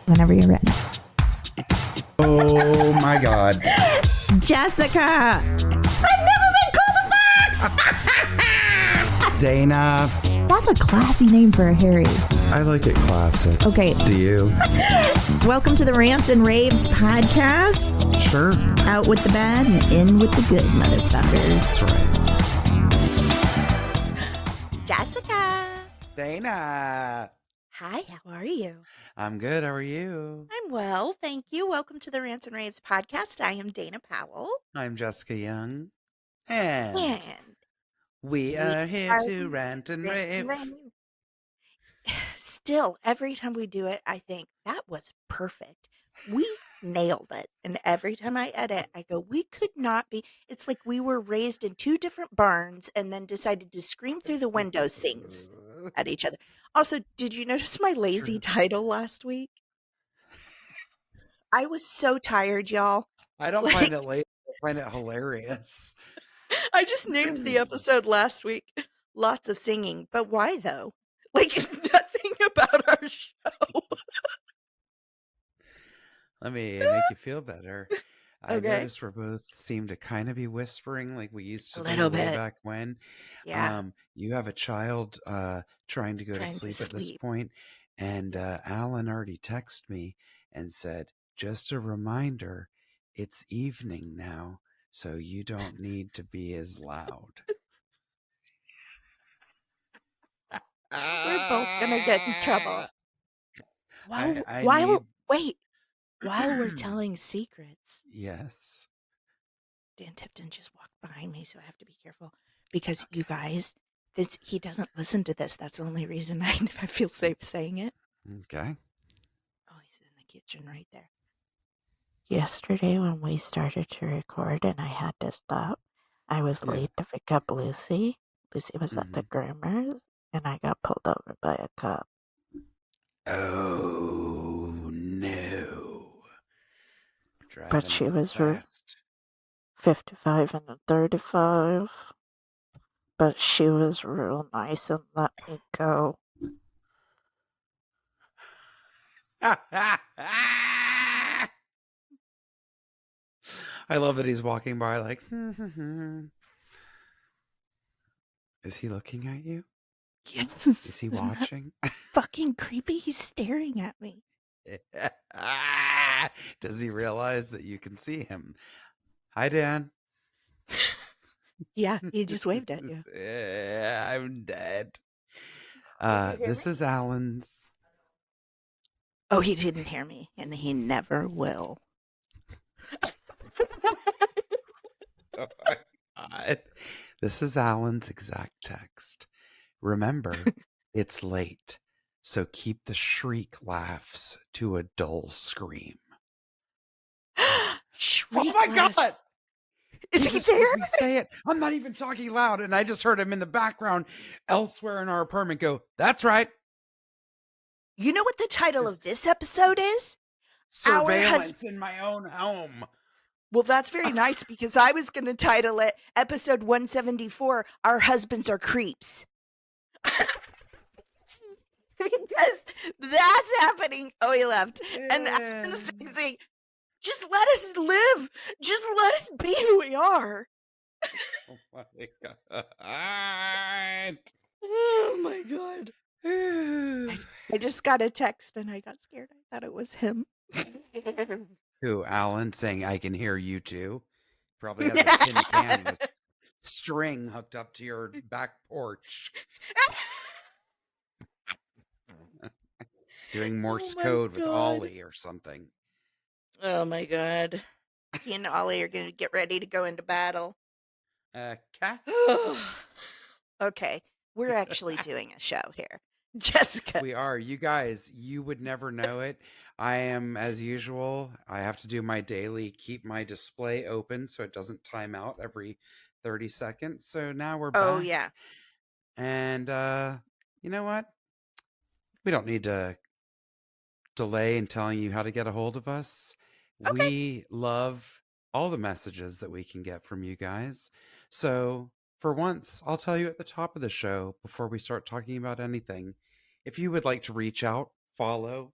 Whenever you're ready. Oh my God. Jessica! I've never been called a fox! Dana. That's a classy name for a Harry. I like it classic. Okay. Do you? Welcome to the Rants and Raves podcast. Sure. Out with the bad and in with the good, motherfuckers. That's right. Jessica! Dana. Hi, how are you? I'm good. How are you? I'm well, thank you. Welcome to the Rants and Raves podcast. I am Dana Powell. I'm Jessica Young. And we are here to rant and rave. Still, every time we do it, I think that was perfect. We nailed it. And every time I edit, I go, we could not be. It's like we were raised in two different barns and then decided to scream through the window sings at each other. Also, did you notice my lazy title last week? I was so tired, y'all. I don't find it lazy. I find it hilarious. I just named the episode last week Lots of Singing. But why, though? Like, nothing about our show. Let me make you feel better. I Okay. noticed we both seem to kind of be whispering like we used to A little do way bit. back when. Yeah. You have a child trying to go to sleep at this point, and Alan already texted me and said, just a reminder, it's evening now, so you don't need to be as loud. We're both going to get in trouble. While we're telling secrets. Yes. Dan Tipton just walked behind me, so I have to be careful. Because you guys, he doesn't listen to this. That's the only reason I feel safe saying it. Okay. Oh, he's in the kitchen right there. Yesterday when we started to record and I had to stop, I was late to pick up Lucy. Lucy was at the groomer's, and I got pulled over by a cop. Oh, no. But she was fast. 55 and a 35. But she was real nice and let me go. I love that he's walking by like, is he looking at you? Yes. Is he watching? Fucking creepy. He's staring at me. Does he realize that you can see him? Hi, Dan. Yeah, he just waved at you. Yeah, I'm dead. This is Alan's. Oh, he didn't hear me, and he never will. Oh my God. This is Alan's exact text. Remember, it's late, so keep the shriek laughs to a dull scream. Shriek Oh my laughs. God! Is he there? We say it. I'm not even talking loud, and I just heard him in the background elsewhere in our apartment go, that's right. You know what the title of this episode is? Surveillance in my own home. Well, that's very nice because I was going to title it episode 174, Our Husbands Are Creeps. Because that's happening. Oh, he left. And I'm saying, just let us live. Just let us be who we are. Oh my God. Oh my God. I just got a text and I got scared. I thought it was him. Who, Alan, saying I can hear you too? Probably has a tin can with string hooked up to your back porch. Doing Morse code with Ollie or something. Oh my God. He and Ollie are going to get ready to go into battle. Okay. We're actually doing a show here. Jessica. We are. You guys, you would never know it. I am, as usual, I have to do my daily keep my display open so it doesn't time out every 30 seconds. So now we're back. Oh, yeah. And you know what? We don't need to delay in telling you how to get a hold of us. Okay. We love all the messages that we can get from you guys. So for once, I'll tell you at the top of the show before we start talking about anything. If you would like to reach out, follow,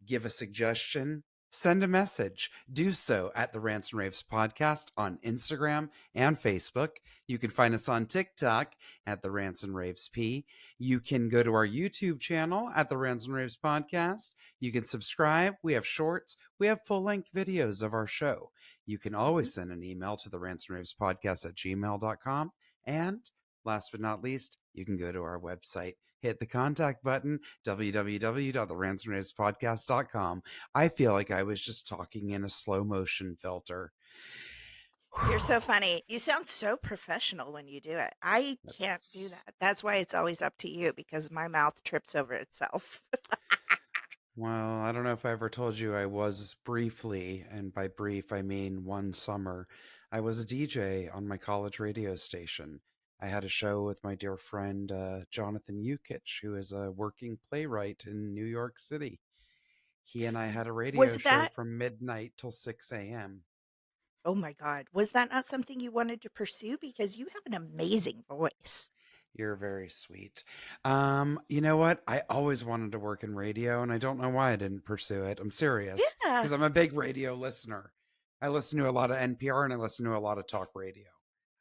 give a suggestion, send a message. Do so at the Rants and Raves podcast on Instagram and Facebook. You can find us on TikTok at the Rants and Raves P. You can go to our YouTube channel at the Rants and Raves podcast. You can subscribe. We have shorts. We have full length videos of our show. You can Mhm. always send an email to the Rants and Raves podcast at gmail.com. And last but not least, you can go to our website, hit the contact button, www.theransomerravespodcast.com. I feel like I was just talking in a slow motion filter. You're so funny. You sound so professional when you do it. I can't do That's that. That's why it's always up to you because my mouth trips over itself. Well, I don't know if I ever told you I was briefly, and by brief I mean one summer, I was a DJ on my college radio station. I had a show with my dear friend Jonathan Yukich, who is a working playwright in New York City. He and I had a Was radio show that, from midnight till 6 a.m. oh my God, was that not something you wanted to pursue? Because you have an amazing voice. You're very sweet. You know what? I always wanted to work in radio, and I don't know why I didn't pursue it. I'm serious, Yeah. because I'm a big radio listener. I listen to a lot of NPR and I listen to a lot of talk radio.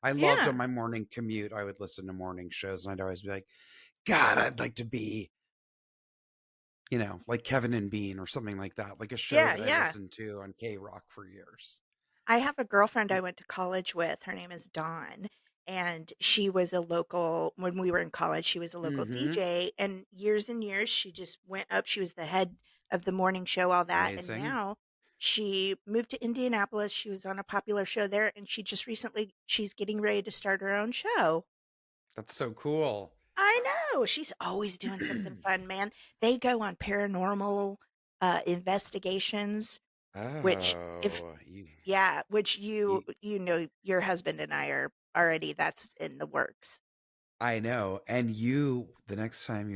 I loved on Yeah. my morning commute, I would listen to morning shows, and I'd always be like, God, I'd like to be, like Kevin and Bean or something like that, like a show Yeah. that I Yeah. listened to on K Rock for years. I have a girlfriend I went to college with. Her name is Dawn. And she was a local, when we were in college, she was a local Mm-hmm. DJ. And years, she just went up. She was the head of the morning show, all that. And Amazing. now she moved to Indianapolis. She was on a popular show there. And she just recently, she's getting ready to start her own show. That's so cool. I know. She's always doing something fun, man. They go on paranormal investigations, which if Oh, you. yeah, which You you know your husband and I are already that's in the works. I know. And you, the next time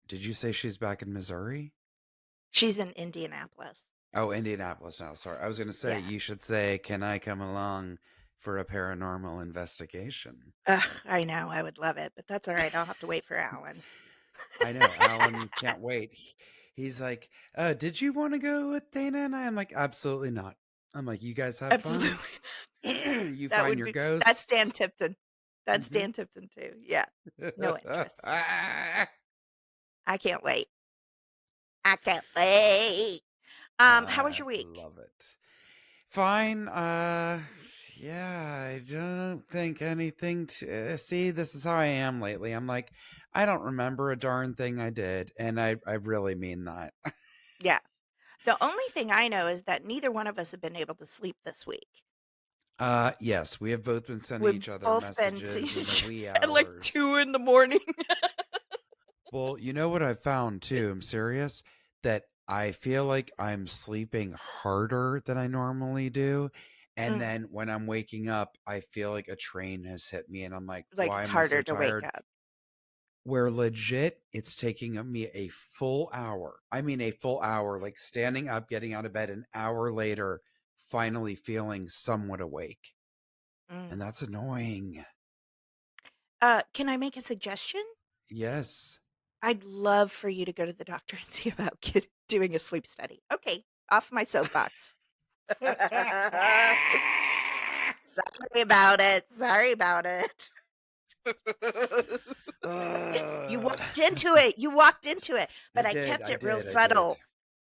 did you say she's back in Missouri? She's in Indianapolis. Oh, Indianapolis now. Sorry. I was going to say, Yeah. you should say, can I come along for a paranormal investigation? Ugh, I know. I would love it, but that's all right. I'll have to wait for Alan. I know. Alan can't wait. He's like, did you want to go with Dana and I? I'm like, absolutely not. I'm like, you guys have Absolutely. fun. You That find would your be that's Dan ghosts. Tipton. That's Hmm. Dan Tipton too. Yeah. No interest. I can't wait. I can't wait. How was I your week? love it. Fine. Yeah, I don't think anything to see. This is how I am lately. I'm like, I don't remember a darn thing I did, and I really mean that. Yeah. The only thing I know is that neither one of us have been able to sleep this week. Yes, we have both been sending We've each other both been seeing messages in the each wee other at like hours. 2 in the morning. Well, you know what I've found too? I'm serious that I feel like I'm sleeping harder than I normally do. And Mm, then when I'm waking up, I feel like a train has hit me, and I'm like, like why it's am I so harder to wake tired? up. Where legit, it's taking me a full hour. I mean, a full hour, like standing up, getting out of bed an hour later, finally feeling somewhat awake. Mm. And that's annoying. Can I make a suggestion? Yes. I'd love for you to go to the doctor and see about doing a sleep study. Okay, off my soapbox. Sorry about it. Sorry about it. You Uh, walked into it. You walked into it, I but I did. kept I it real did. I did. subtle.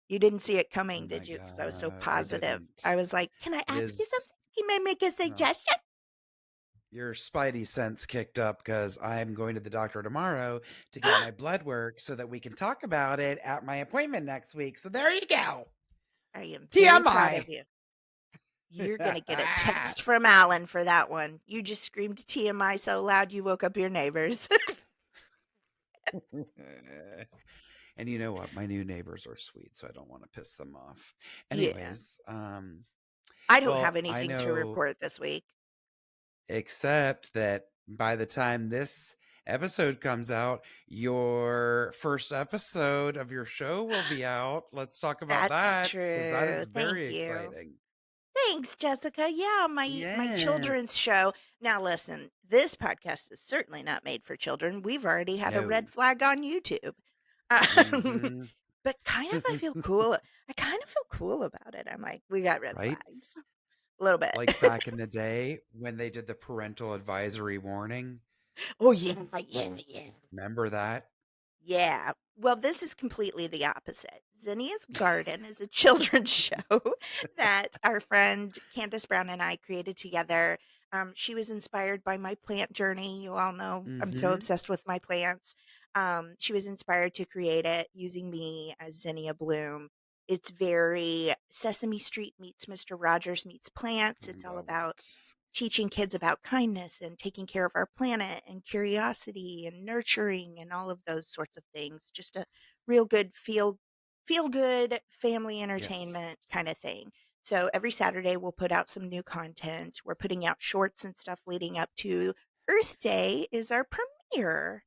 You didn't see it Oh coming, my did you? Because I was so God. I positive. I didn't. was like, "Can I ask you Is something? You may make a no. suggestion." Your spidey sense kicked up because I'm going to the doctor tomorrow to get my blood work so that we can talk about it at my appointment next week. So there you go. I am very proud TMI. of you. You're gonna get a text from Alan for that one. You just screamed TMI so loud you woke up your neighbors. And you know what? My new neighbors are sweet, so I don't want to piss them off. Yeah. Anyways, I don't have well, I anything to know, report this week. except that by the time this episode comes out, your first episode of your show will be out. Let's talk about That's that because that true. is Thank very you. exciting. Thanks, Jessica. Yeah, my children's Yes. show. Now listen, this podcast is certainly not made for children. We've already had a red No. flag on YouTube. Uh, Mm-hmm. but kind of I kind of feel cool about it. I'm like, "We got red Right? flags." A little bit. Like back in the day when they did the parental advisory warning. Oh, yeah, yeah, yeah. Remember that? Yeah. Well, this is completely the opposite. Zinnia's Garden is a children's show that our friend Candace Brown and I created together. She was inspired by my plant journey. You all know I'm so Mhm. obsessed with my plants. She was inspired to create it using me as Zinnia Bloom. It's very Sesame Street meets Mr. Rogers meets plants. I It's all love about it. teaching kids about kindness and taking care of our planet and curiosity and nurturing and all of those sorts of things. Just a real good feel good family Yes. entertainment kind of thing. So every Saturday we'll put out some new content. We're putting out shorts and stuff leading up to Earth Day is our premiere.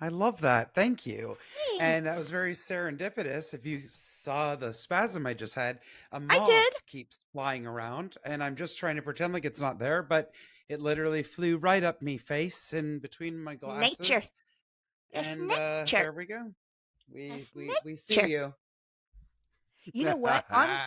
I love that. Thank you. And that was Thanks. very serendipitous. If you saw the spasm I just had, a I did. moth keeps flying around, and I'm just trying to pretend like it's not there, but it literally flew right up me face in between my Nature. glasses. It's And nature. there we go. We It's we see nature. you. You know what? On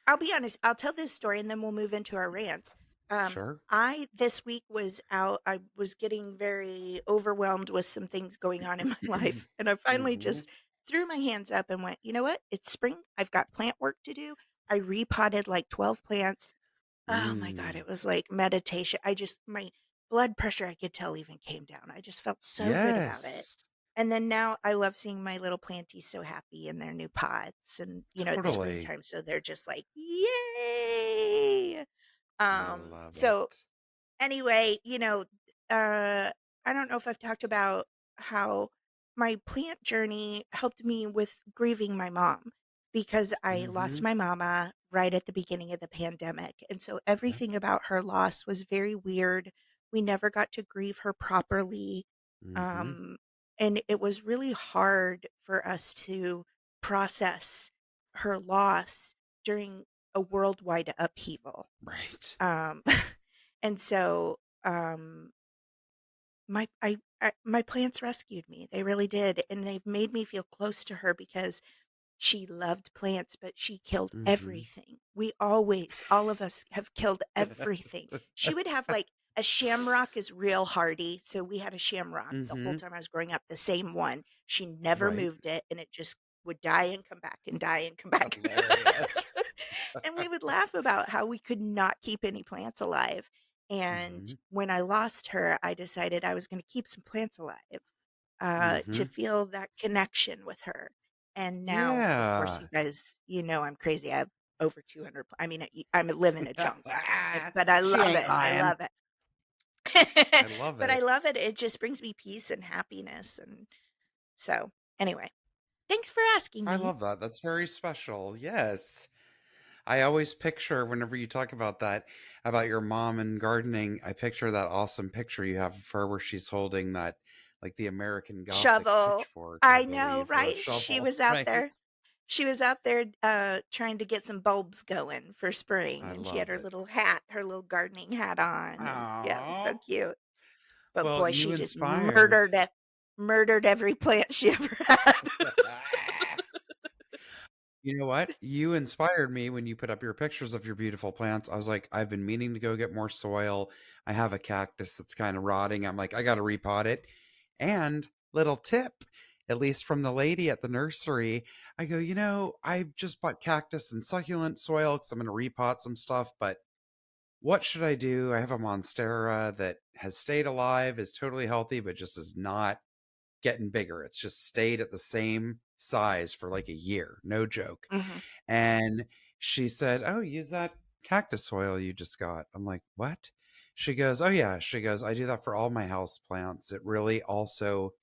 I'll be honest, I'll tell this story and then we'll move into our rants. Sure. I this week was out. I was getting very overwhelmed with some things going on in my life. And I finally Mhm. just threw my hands up and went, you know what? It's spring. I've got plant work to do. I repotted like 12 plants. Oh my God, Mm. it was like meditation. My blood pressure, I could tell, even came down. I just felt so good about it. Yes. And then now I love seeing my little planties so happy in their new pots. And, it's Totally. springtime. So they're just like, yay. I love So it. anyway, uh, I don't know if I've talked about how my plant journey helped me with grieving my mom because I lost Mhm. my mama right at the beginning of the pandemic. And so Yeah. everything about her loss was very weird. We never got to grieve her properly. Mhm. Um, and it was really hard for us to process her loss during a worldwide upheaval. Right. Um, and so, my plants rescued me. They really did, and they've made me feel close to her because she loved plants, but she killed Mhm. everything. All of us have killed everything. She would have like a shamrock is real hardy. So we had a shamrock the whole Mhm. time I was growing up, the same one. She never Right. moved it and it just would die and come back and die and come back. Hilarious. And we would laugh about how we could not keep any plants alive. And Mhm. when I lost her, I decided I was going to keep some plants alive to Mhm. feel that connection with her. And now, of course, Yeah. you guys, I'm crazy. I have over 200. I mean, I'm living a jungle, but I She love ain't it. I lying. love it. I love But I it. love it. It just brings me peace and happiness. And so, anyway, thanks for asking I me. love that. That's very special. Yes. I always picture whenever you talk about that, about your mom and gardening, I picture that awesome picture you have of her where she's holding that, like the American Gothic Shovel. pitchfork, I I know, believe, or a right? She shovel, was out right? there. She was out there trying to get some bulbs going for I spring, and she had love her it. little hat, her little gardening hat on, and yeah, it was so Oh, cute. But well, boy, you she just inspired. murdered every plant she ever had. You know what? You inspired me when you put up your pictures of your beautiful plants. I was like, I've been meaning to go get more soil. I have a cactus that's kind of rotting. I'm like, I got to repot it. And little tip, at least from the lady at the nursery, I go, I just bought cactus and succulent soil because I'm going to repot some stuff, but what should I do? I have a monstera that has stayed alive, is totally healthy, but just is not getting bigger. It's just stayed at the same size for like a year. No joke. Mhm. And she said, "Oh, use that cactus soil you just got." I'm like, "What?" She goes, "Oh yeah." She goes, "I do that for all my house plants. It really also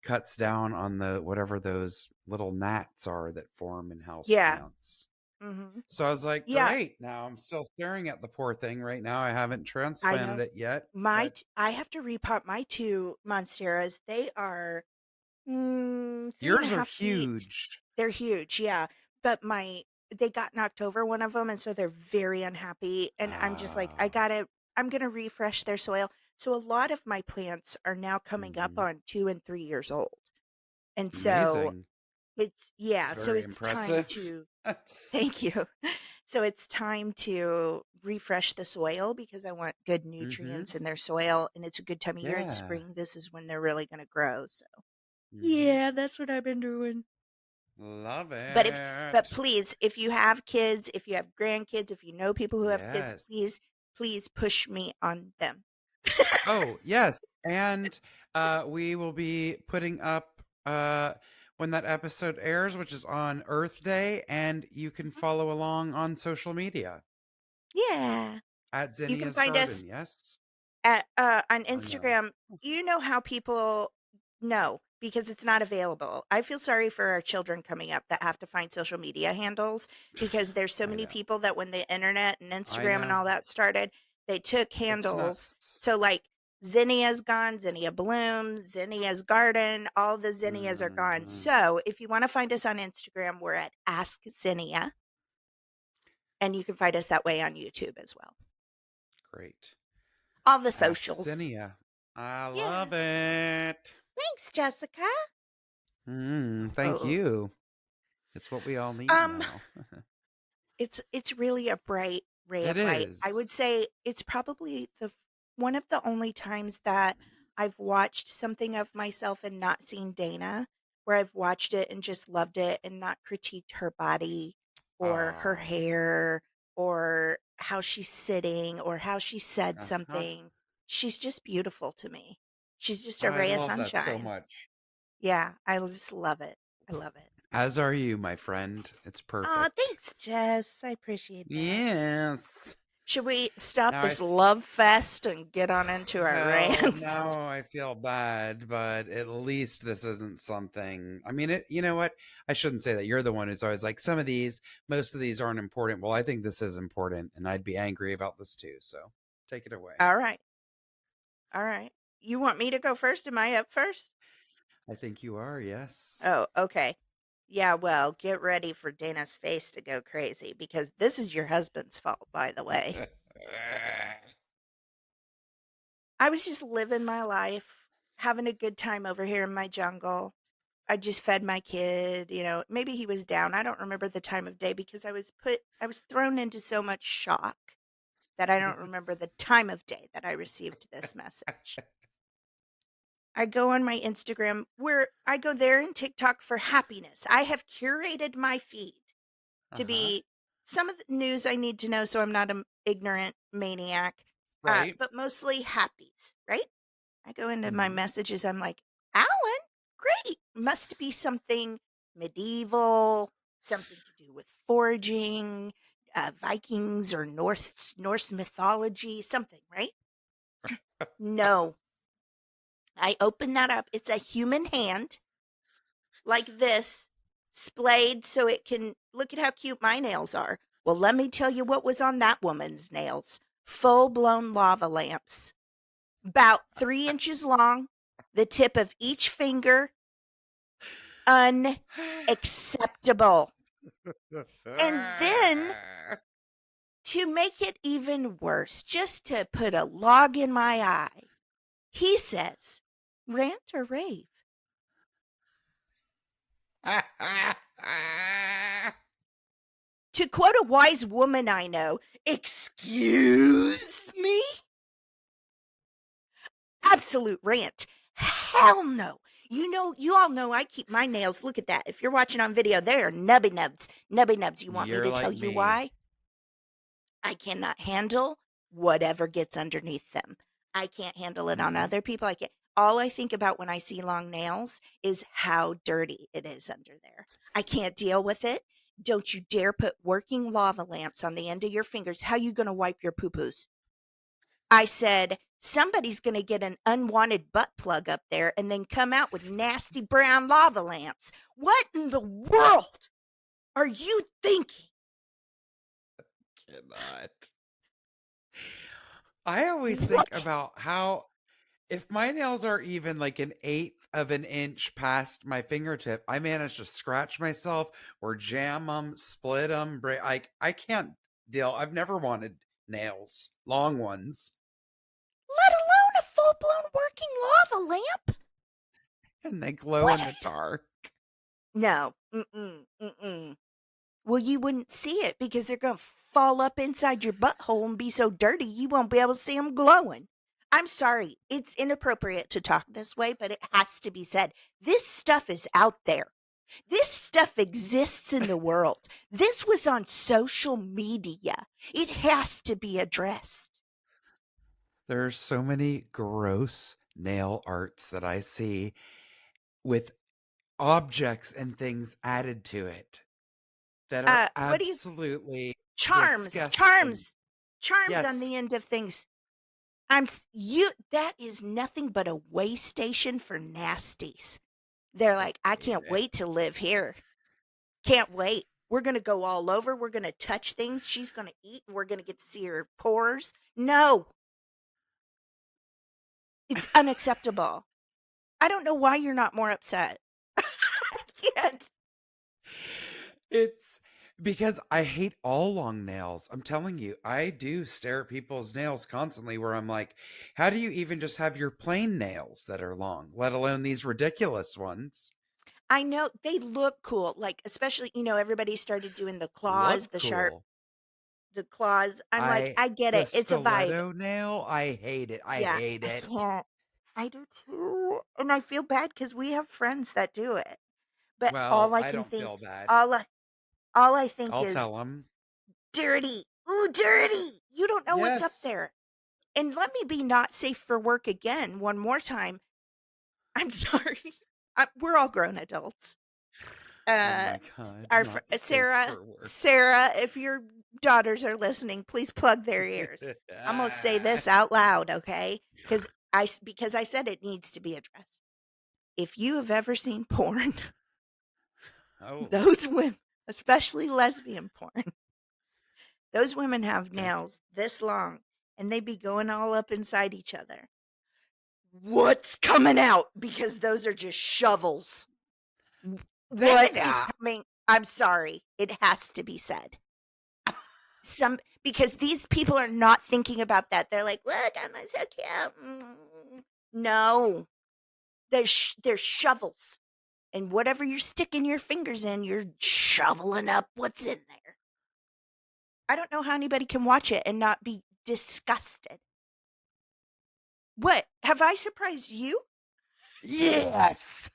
cuts down on the whatever those little gnats are that form in house Yeah. plants." Mhm. So I was like, Yeah, "Great." Now I'm still staring at the poor thing right now. I haven't I transplanted know. it yet, My but t I have to repot my 2 monsteras. They are, three and a yours are half feet. huge. They're huge, yeah, but they got knocked over, one of them, and so they're very unhappy, and I'm just like, Ah, I'm gonna refresh their soil. So a lot of my plants are now coming up mhm. on 2 and 3 years old, and so Amazing. It's So very it's time impressive. to thank you. So it's time to refresh the soil because I want good Mm-hmm. nutrients in their soil, and it's a good time of year in Yeah. spring. This is when they're really going to grow. So Mm-hmm. yeah, that's what I've been doing. Love But but it. please, if you have kids, if you have grandkids, if you know people who have kids, Yes. please push me on them. Oh, yes. And we will be putting up when that episode airs, which is on Earth Day, and you can follow along on social media Yeah. at You can Zinnia's find us Garden. Yes at on or no? Instagram. You know how people know because it's not available. I feel sorry for our children coming up that have to find social media handles because there's so I many know. people that when the internet and I Instagram and know. all that started, they took It's handles. nuts. So like Zinnia's gone, Zinnia Blooms, Zinnia's Garden, all the Zinnias are gone. Hmm. So if you want to find us on Instagram, we're at Ask Zinnia, and you can find us that way on YouTube as well. Great. All the Ask socials. Zinnia. I Yeah. love it. Thanks, Jessica. Thank Oh. you. It's what we all need Um, now. it's really a bright ray It of light. I would is. say it's probably one of the only times that I've watched something of myself and not seen Dana, where I've watched it and just loved it and not critiqued her body or her Oh. hair or how she's sitting or how she said Uh-huh. something. She's just beautiful to me. She's just a I ray of love that so sunshine. much. Yeah, I just love it. I love it. As are you, my friend. It's Aw, perfect. thanks, Jess. I appreciate that. Yes. Should we stop Now this love fest and get on into our well, rants? now I feel bad, but at least this isn't something. I mean, you know what? I shouldn't say that. You're the one who's always like, most of these aren't important. Well, I think this is important, and I'd be angry about this too. So take it away. All right. All right. You want me to go first? Am I up first? I think you are, yes. Oh, okay. Yeah, well, get ready for Dana's face to go crazy because this is your husband's fault, by the way. I was just living my life, having a good time over here in my jungle. I just fed my kid, maybe he was down. I don't remember the time of day because I was thrown into so much shock that I don't remember the time of day that I received this message. I go on my Instagram where I go there in TikTok for happiness. I have curated my feed to Uh-huh. be some of the news I need to know so I'm not an ignorant maniac, Right. but mostly happies, right? I go into my Hmm. messages. I'm like, Alan, great. Must be something medieval, something to do with foraging, Vikings or Norse mythology, something, right? No. I open that up. It's a human hand like this, splayed so it can look at how cute my nails are. Well, let me tell you what was on that woman's nails full blown lava lamps, about 3 inches long, the tip of each finger, unacceptable. And then to make it even worse, just to put a log in my eye, he says, rant or rave? To quote a wise woman I know, excuse me? Absolute rant. Hell no. You all know I keep my nails. Look at that. If you're watching on video, they are nubby nubs. Nubby nubs. You want me You're to tell like you me. why? I cannot handle whatever gets underneath them. I can't handle it on Hmm. other people. I can't. All I think about when I see long nails is how dirty it is under there. I can't deal with it. Don't you dare put working lava lamps on the end of your fingers. How you going to wipe your poo-poos? I said, somebody's going to get an unwanted butt plug up there and then come out with nasty brown lava lamps. What in the world are you thinking? Cannot. I always What? think about how if my nails are even like an eighth of an inch past my fingertip, I manage to scratch myself or jam them, split them. I can't deal. I've never wanted nails, long ones, Let alone a full blown working lava lamp? and they glow What? in the dark. No, Mm-mm, mm-mm. Well, you wouldn't see it because they're going to fall up inside your butthole and be so dirty you won't be able to see them glowing. I'm sorry, it's inappropriate to talk this way, but it has to be said. This stuff is out there. This stuff exists in the world. This was on social media. It has to be addressed. There's so many gross nail arts that I see with objects and things added to it that are What do you absolutely charms, disgusting. charms, charms on Yes. the end of things. That is nothing but a way station for nasties. They're I like, I hate can't it. wait to live here. Can't wait. We're going to go all over. We're going to touch things. She's going to eat and we're going to get to see her pores. No, it's unacceptable. I don't know why you're not more upset. Yeah. It's because I hate all long nails. I'm telling you, I do stare at people's nails constantly where I'm like, how do you even just have your plain nails that are long, let alone these ridiculous ones? I know they look cool. Like, especially, everybody started doing the claws, Look the sharp, cool. the claws. I'm like, I I get The it. It's a vibe. stiletto nail, I hate it. I Yeah, hate I it. can't. I do too. And I feel bad because we have friends that do it. But Well, I don't feel bad. all I, all I think I'll is tell them. dirty. Ooh, dirty. You don't know what's up Yes. there. And let me be not safe for work again one more time. I'm sorry. We're all grown adults. Oh Uh, my God. our Not safe Sarah, for work. Sarah, if your daughters are listening, please plug their ears. I'm gonna say this out loud, okay? Because I said it needs to be addressed. If you have ever seen porn, Oh, those women, especially lesbian porn, those women have okay. nails this long, and they be going all up inside each other. What's coming out? Because those are just shovels. What is Dana! coming? I'm sorry. It has to be said. Because these people are not thinking about that. They're like, "Look, I'm so cute." No, they're shovels, and whatever you're sticking your fingers in, you're shoveling up what's in there. I don't know how anybody can watch it and not be disgusted. What have I surprised you? Yes!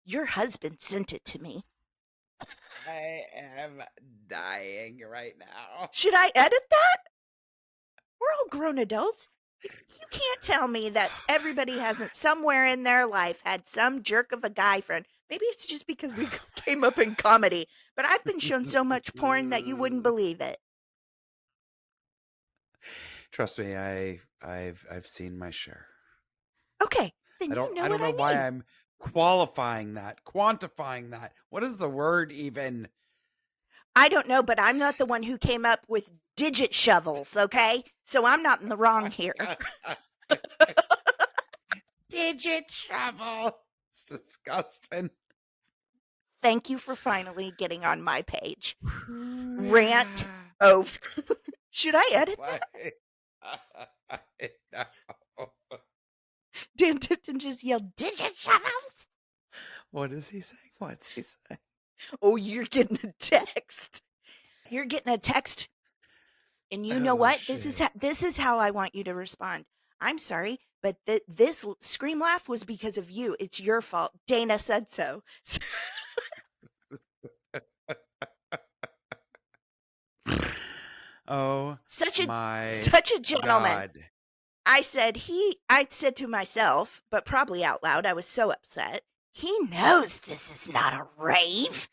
Your husband sent it to me. I am dying right now. Should I edit that? We're all grown adults. You can't tell me that everybody hasn't somewhere in their life had some jerk of a guy friend. Maybe it's just because we came up in comedy, but I've been shown so much porn that you wouldn't believe it. Trust me, I've seen my share. Okay, then you know I don't what know I why mean. I'm qualifying that, quantifying that. What is the word even? I don't know, but I'm not the one who came up with digit shovels, okay? So I'm not in the wrong here. Digit shovel. It's disgusting. Thank you for finally getting on my page. Ooh, Rant yeah. over. Should I edit Why? that? No. Dan Tipton just yelled, digit shovels? What is he saying? What's he saying? Oh, you're getting a text. You're getting a text. And you know Oh what? shit. This is how I want you to respond. I'm sorry, but this scream laugh was because of you. It's your fault. Dana said so. Oh such a my such a gentleman. God. I said to myself, but probably out loud, I was so upset. He knows this is not a rave.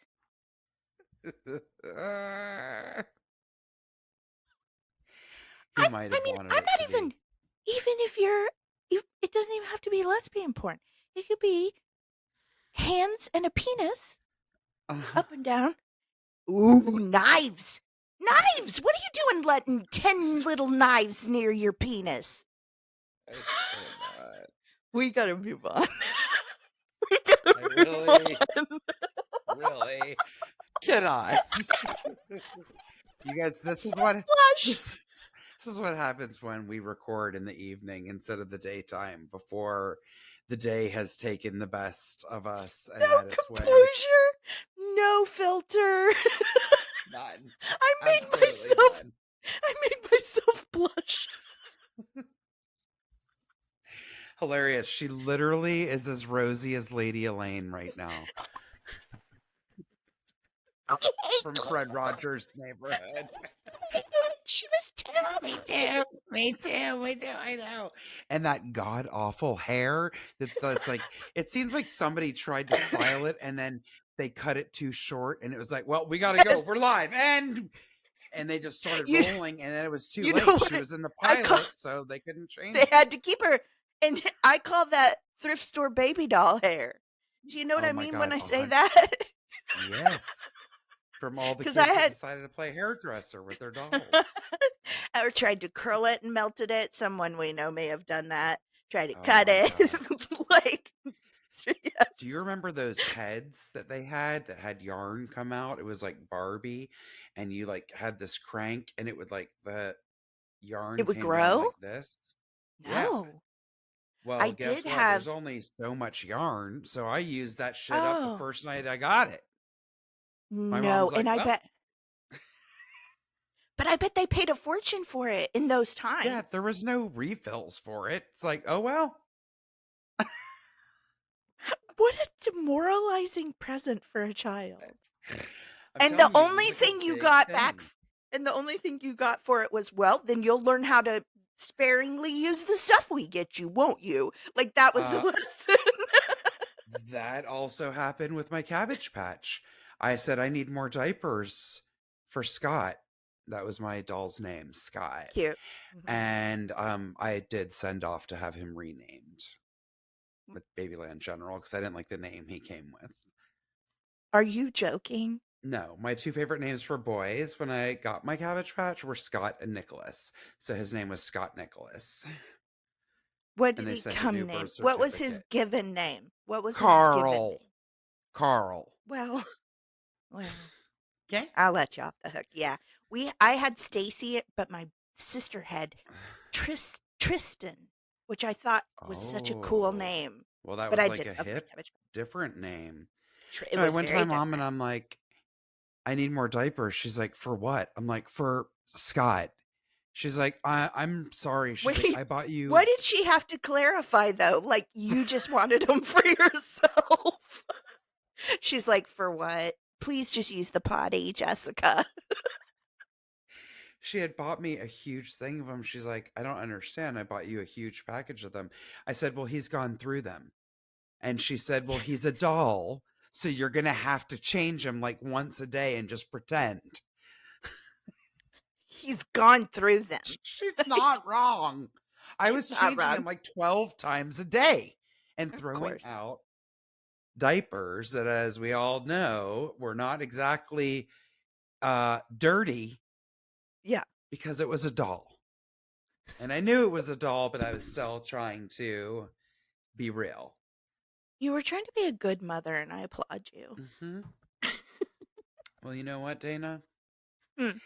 He might I have mean, wanted I'm it to not be. even if it doesn't even have to be lesbian porn. It could be hands and a penis Uh-huh. up and down. Ooh, knives. Knives! What are you doing letting 10 little knives near your penis? I cannot. We gotta move on. We gotta I move really, on. really cannot. You guys, It's so flush. this this is what happens when we record in the evening instead of the daytime before the day has taken the best of us and No had its way. composure. hilarious. She literally is as rosy as Lady Elaine right now I hate from Fred Coral. Rogers' Neighborhood. She was terrible. Me too. Me too. Me too. I know. And that god awful hair that's like, it seems like somebody tried to style it and then they cut it too short and it was like, well, we got to go. Yes. We're live. And they just started You rolling and then it was too you know late. She what was in the I call pilot, so they couldn't they change it. had to keep her, and I call that thrift store baby doll hair. Do you know what Oh I my mean when God. I say that? Yes. From all the Because I kids that had decided to play hairdresser with their dolls. or tried to curl it and melted it. Someone we know may have done that. Tried to Oh cut my it. God. Like, Do you yes. remember those heads that they had that had yarn come out? It was like Barbie, and you like had this crank, and it would like the yarn It would came down grow? like this. Yeah. No. I Well, did guess what? There's have, only so much yarn, so I used that shit up the oh, first night I got it. My no. mom's And like, "Well, but I bet they paid a fortune for it in those yeah, times. there was no refills for it." It's like, "Oh well." What a demoralizing present for a child. I'm And the telling you, it was only like a thing you big got back thing. and the only thing you got for it was, well, then you'll learn how to sparingly use the stuff we get you, won't you? Like that was the Uh, lesson. That also happened with my Cabbage Patch. I said I need more diapers for Scott. That was my doll's name, Scott. Cute. Mhm. And I did send off to have him renamed with Babyland General because I didn't like the name he came with. Are you joking? No, my two favorite names for boys when I got my Cabbage Patch were Scott and Nicholas. So his name was Scott Nicholas. What And did they he sent a come new name? birth What was his certificate. given name? What was his given Carl. name? Carl. Well, well, Okay. I'll let you off the hook. Yeah. I had Stacy, but my sister had Tristan, which I thought was such a cool Oh. name. Well, that But was I like did a love my hip, cabbage. different name. It No, I was went to my very mom and different. I'm like, I need more diapers. She's like, for what? I'm like, for Scott. She's like, I'm sorry. She's like, Wait, I bought you. what did she have to clarify though? Like you just wanted them for yourself. She's like, for what? Please just use the potty, Jessica. She had bought me a huge thing of them. She's like, I don't understand. I bought you a huge package of them. I said, well, he's gone through them. And she said, well, he's a doll. So you're going to have to change him like once a day and just pretend. He's gone through them. She's not wrong. I She's was not changing him wrong. like 12 times a day and Of throwing course. out diapers that, as we all know, were not exactly dirty Yeah. because it was a doll. And I knew it was a doll, but I was still trying to be real. You were trying to be a good mother, and I applaud you. Hmm. Well, you know what, Dana? Hmm.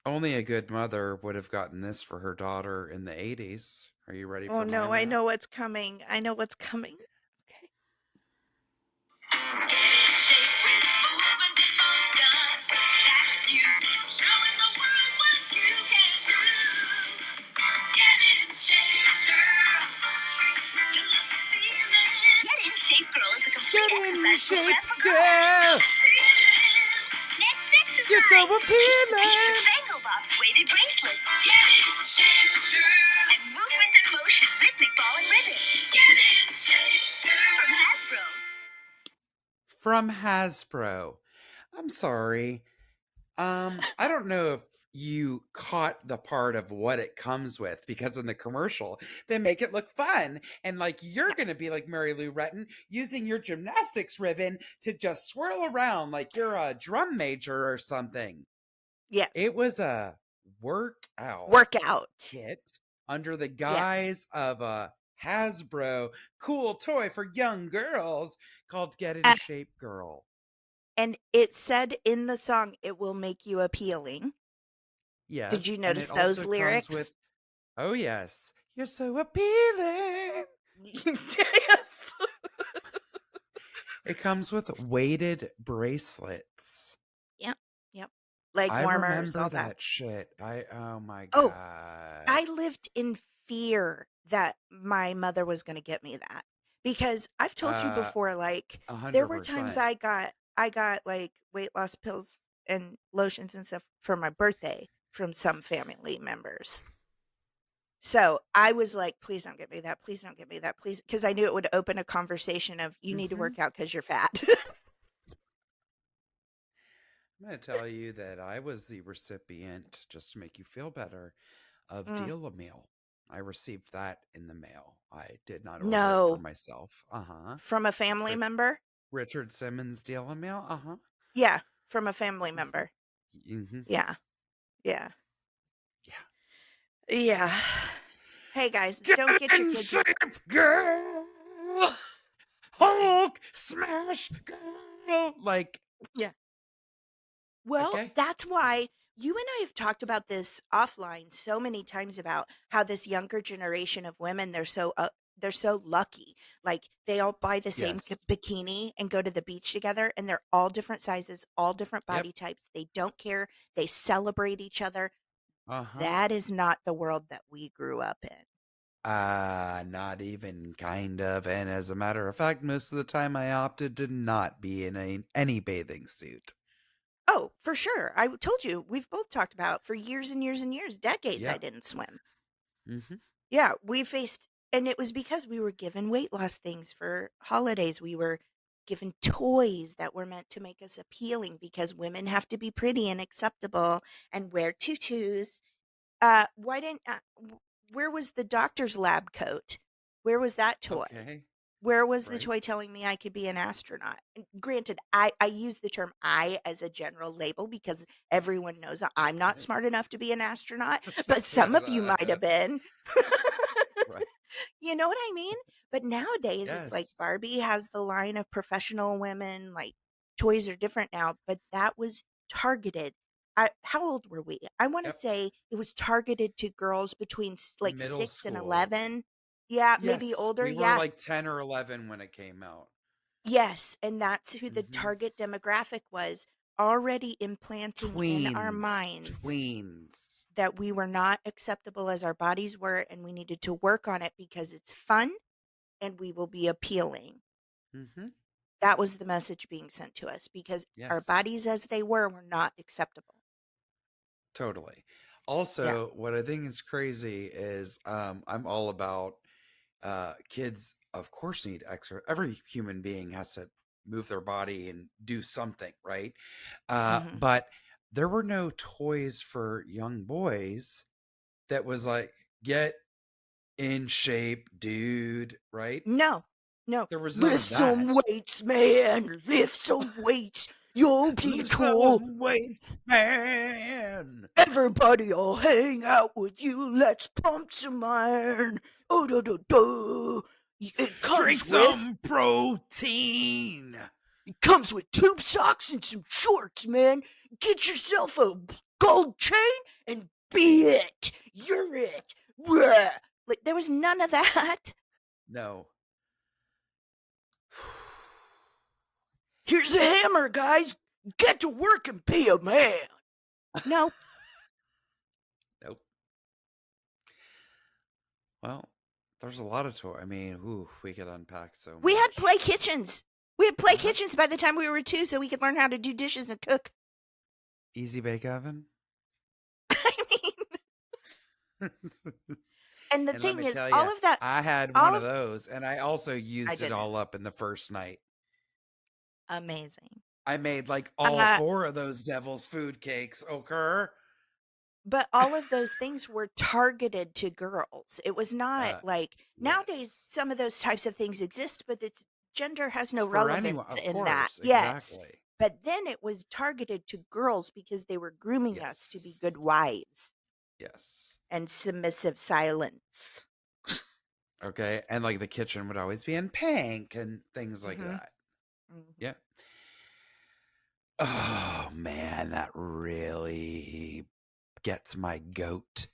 Only a good mother would have gotten this for her daughter in the 80s. Are you ready Oh for my no, I rap? know what's coming. I know what's coming. Okay. Get in shape, girl. You're so appealing. Bangle Bob's weighted bracelets. Get in shape, girl. And movement and motion, rhythmic ball and ribbon. Get in shape, girl. From Hasbro. From Hasbro. I'm sorry. I don't know if you caught the part of what it comes with because in the commercial they make it look fun and like you're Yeah. gonna be like Mary Lou Retton using your gymnastics ribbon to just swirl around like you're a drum major or something. Yeah. It was a workout Workout. kit under the Yes. guise of a Hasbro cool toy for young girls called Get in Uh, Shape Girl. and it said in the song, it will make you appealing. Did Yes, you and it notice those also comes lyrics? with, oh yes, you're so appealing. Yes. It comes with weighted bracelets. Yep. Yep. Leg I warmers, remember all that. that shit. Oh my Oh, god. I lived in fear that my mother was going to get me that, because I've told you Uh, before, like, there were times 100%. I got like weight loss pills and lotions and stuff for my birthday from some family members. So I was like, please don't get me that. Please don't get me that. Please. Because I knew it would open a conversation of, you need to Hmm. work out because you're fat. I'm going to tell you that I was the recipient, just to make you feel better, of Mm, Deal a Meal. I received that in the mail. I did not order it for no. myself. Uh huh. From a family Rich, member? Richard Simmons Deal a Meal. Uh huh. Yeah. From a family Hmm. member. Hmm. Yeah. Yeah. Yeah. Yeah. Hey guys, Get don't get your in kids. shape, girl. Hulk smash, girl. Like, Yeah. Well, okay. that's why you and I have talked about this offline so many times about how this younger generation of women, they're so lucky. Like, they all buy the same Yes. bikini and go to the beach together, and they're all different sizes, all different Yep. body types. They don't care. They celebrate each other. Uh huh. That is not the world that we grew up in. Not even kind of. And as a matter of fact, most of the time I opted to not be in any bathing suit. Oh, for sure. I told you, we've both talked about for years and years and years, decades, I Yep. didn't swim. Mm-hmm. Yeah, we faced, and it was because we were given weight loss things for holidays. We were given toys that were meant to make us appealing because women have to be pretty and acceptable and wear tutus. Why didn't, where was the doctor's lab coat? Where was that toy? Okay. Where was the Right. toy telling me I could be an astronaut? And granted, I use the term I as a general label because everyone knows that I'm not smart enough to be an astronaut, but some of you might have been. Right. You know what I mean? But nowadays, it's like Yes. Barbie has the line of professional women, like toys are different now, but that was targeted. How old were we? I want to Yep. say it was targeted to girls between like Middle 6 and school. 11. Yeah, maybe Yes. older. We were Yeah. like 10 or 11 when it came out. Yes, and that's who the Mm-hmm. target demographic was, already implanting in our Tweens. minds Tweens. that we were not acceptable as our bodies were and we needed to work on it because it's fun and we will be appealing. Mm-hmm. That was the message being sent to us because our Yes. bodies as they were not acceptable. Totally. Yeah. Also, what I think is crazy is I'm all about kids, of course, need extra. Every human being has to move their body and do something, right? Hmm. But there were no toys for young boys that was like, get in shape, dude, right? No, no. There was none Lift of that. some weights, man. Lift some weights. You'll be Lift cool. some weights, man. Everybody, I'll hang out with you. Let's pump some iron. Oh, do, do, do. It Drink comes with some protein. it comes with tube socks and some shorts, man. Get yourself a gold chain and be it. You're it. Blah. Like, there was none of that. No. Here's a hammer, guys. Get to work and be a man. No, Nope. Well, there's a lot of toy. I mean, ooh, we could unpack so we had much. play kitchens. We had play Uh-huh. kitchens by the time we were 2 so we could learn how to do dishes and cook. Easy bake oven. I mean, and the And let thing me is, tell you, all of that, I had one all of of, those, and I also I used it didn't. all up in the first night. Amazing. I made like all Uh, 4 of those devil's food cakes, okay? but all of those things were targeted to girls. It was not Uh, like nowadays yes. some of those types of things exist, but it's gender has It's no for anyone, relevance of in that. course, Yes. exactly. But then it was targeted to girls because they were grooming us to be Yes. good wives Yes. and submissive silence. Okay, and like the kitchen would always be in pink and things like Hmm. that. Hmm. Yeah. Oh man, that really gets my goat.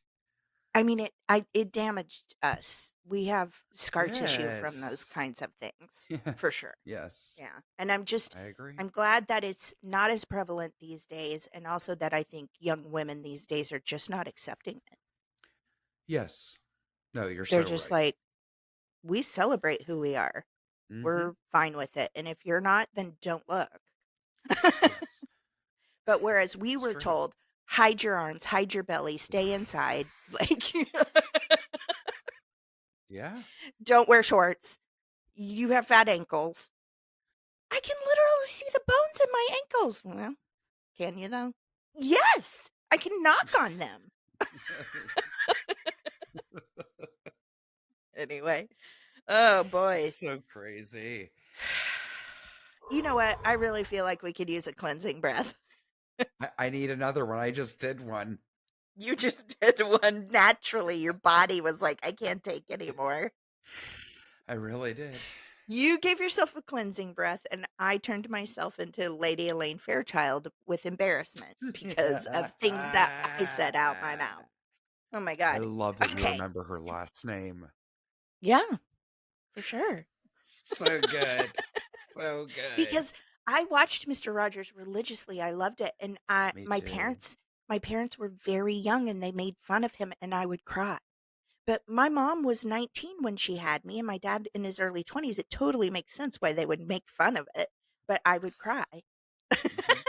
I mean, it damaged us. We have scar tissue from those Yes. kinds of things for Yes. sure. Yes. Yeah. And I agree. I'm glad that it's not as prevalent these days. And also that I think young women these days are just not accepting it. Yes. No, you're They're so just right. like, we celebrate who we are. Mm-hmm. We're fine with it. And if you're not, then don't look. Yes, But whereas we it's were true. told, hide your arms, hide your belly, stay inside, like, Yeah. don't wear shorts, you have fat ankles. I can literally see the bones in my ankles. Well, can you though? Yes, I can knock on them. Anyway, oh It's boy. so crazy. You know what? I really feel like we could use a cleansing breath. I need another one. I just did one. You just did one naturally. Your body was like, I can't take anymore. I really did. You gave yourself a cleansing breath, and I turned myself into Lady Elaine Fairchild with embarrassment because of things that I said out my mouth. Oh my I God. love that you Okay. remember her last name. Yeah, for sure. So good. So good. Because I watched Mr. Rogers religiously. I loved it. And Me too. my parents were very young and they made fun of him and I would cry. But my mom was 19 when she had me and my dad in his early 20s. It totally makes sense why they would make fun of it, but I would cry. Hmm.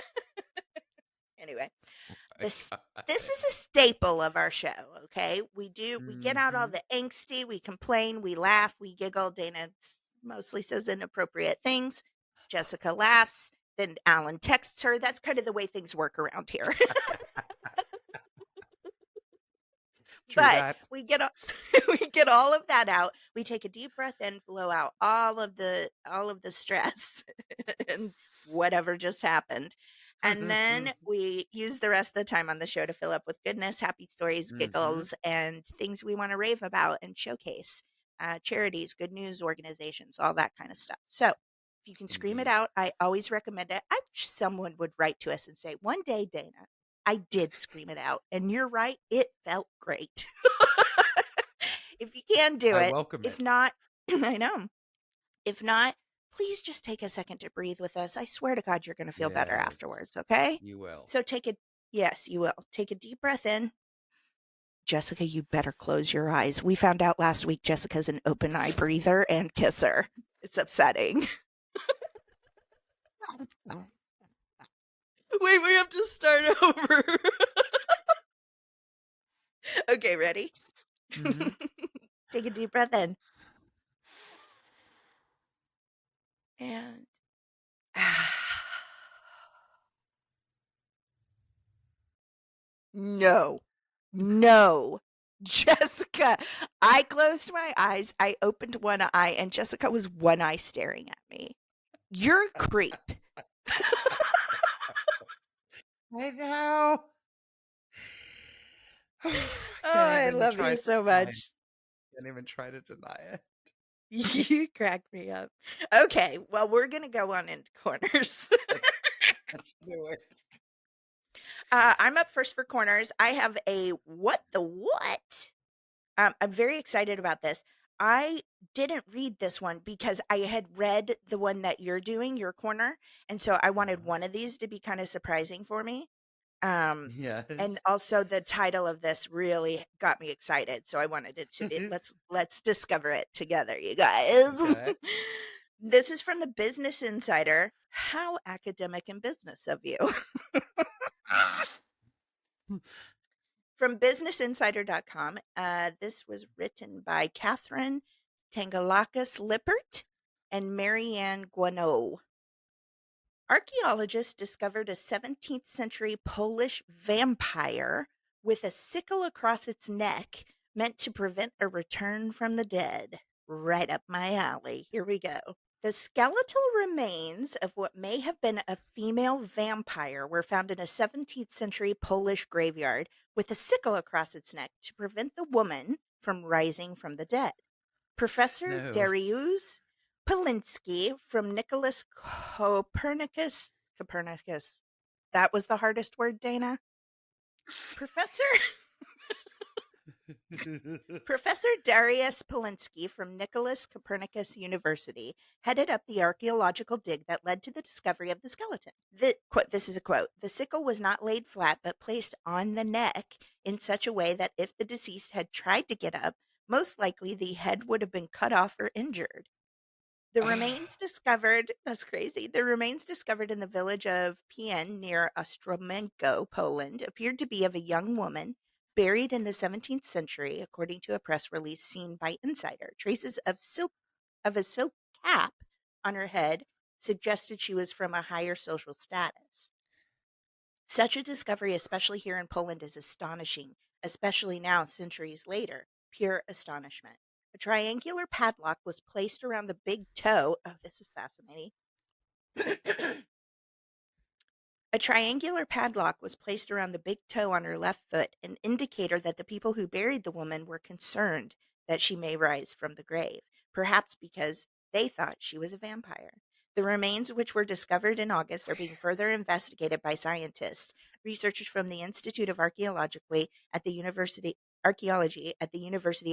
Anyway, Oh my this this God. is a staple of our show, okay? We get out all Hmm. the angsty, we complain, we laugh, we giggle. Mostly says inappropriate things. Jessica laughs, then Alan texts her. That's kind of the way things work around here. True But that. we get we get all of that out. We take a deep breath in, blow out all of the stress and whatever just happened. And then we use the rest of the time on the show to fill up with goodness, happy stories, Hmm. giggles, and things we want to rave about and showcase. Charities, good news organizations, all that kind of stuff. So if you can scream it Indeed. out, I always recommend it. I wish someone would write to us and say, one day, Dana, I did scream it out. And you're right, it felt great. If you can do I it, welcome if it. not, I know. If not, please just take a second to breathe with us. I swear to God, you're going to feel better Yes, afterwards, okay? you will. So yes, you will. Take a deep breath in. Jessica, you better close your eyes. We found out last week Jessica's an open eye breather and kisser. It's upsetting. Wait, we have to start over. Okay, ready? Hmm. Take a deep breath in. And no, no, Jessica. I closed my eyes. I opened one eye, and Jessica was one eye staring at me. You're a creep. I know. I Oh, can't I even love try you to so deny it. much. Can't even try to deny it. You crack me up. Okay, well, we're going to go on into corners. Let's let's do it. I'm up first for corners. I have a what the what? I'm very excited about this. I didn't read this one because I had read the one that you're doing, your corner, and so I wanted Uh-huh. one of these to be kind of surprising for me. Um, and Yes. also the title of this really got me excited, so I wanted it to be let's discover it together, you guys. Okay. This is from the Business Insider. How academic and business of you. From businessinsider.com. This was written by Catherine Tangalakis Lippert and Marianne Guano. Archaeologists discovered a 17th century Polish vampire with a sickle across its neck meant to prevent a return from the dead. Right up my alley. Here we go. The skeletal remains of what may have been a female vampire were found in a 17th century Polish graveyard with a sickle across its neck to prevent the woman from rising from the dead. Professor No. Dariusz Polinsky from Nicholas Copernicus. That was the hardest word, Dana. Professor Professor Darius Polinsky from Nicholas Copernicus University headed up the archaeological dig that led to the discovery of the skeleton. This is a quote. The sickle was not laid flat but placed on the neck in such a way that if the deceased had tried to get up, Most likely, the head would have been cut off or injured. The remains discovered, that's crazy. The remains discovered in the village of Pien near Ostromenko, Poland, appeared to be of a young woman buried in the 17th century, according to a press release seen by Insider. Traces of a silk cap on her head suggested she was from a higher social status. Such a discovery, especially here in Poland, is astonishing, especially now, centuries later. Pure astonishment. A triangular padlock was placed around the big toe. Oh, this is fascinating. A triangular padlock was placed around the big toe on her left foot, an indicator that the people who buried the woman were concerned that she may rise from the grave, perhaps because they thought she was a vampire. The remains, which were discovered in August, are being further investigated by scientists. Researchers from the Institute of Archaeology at the University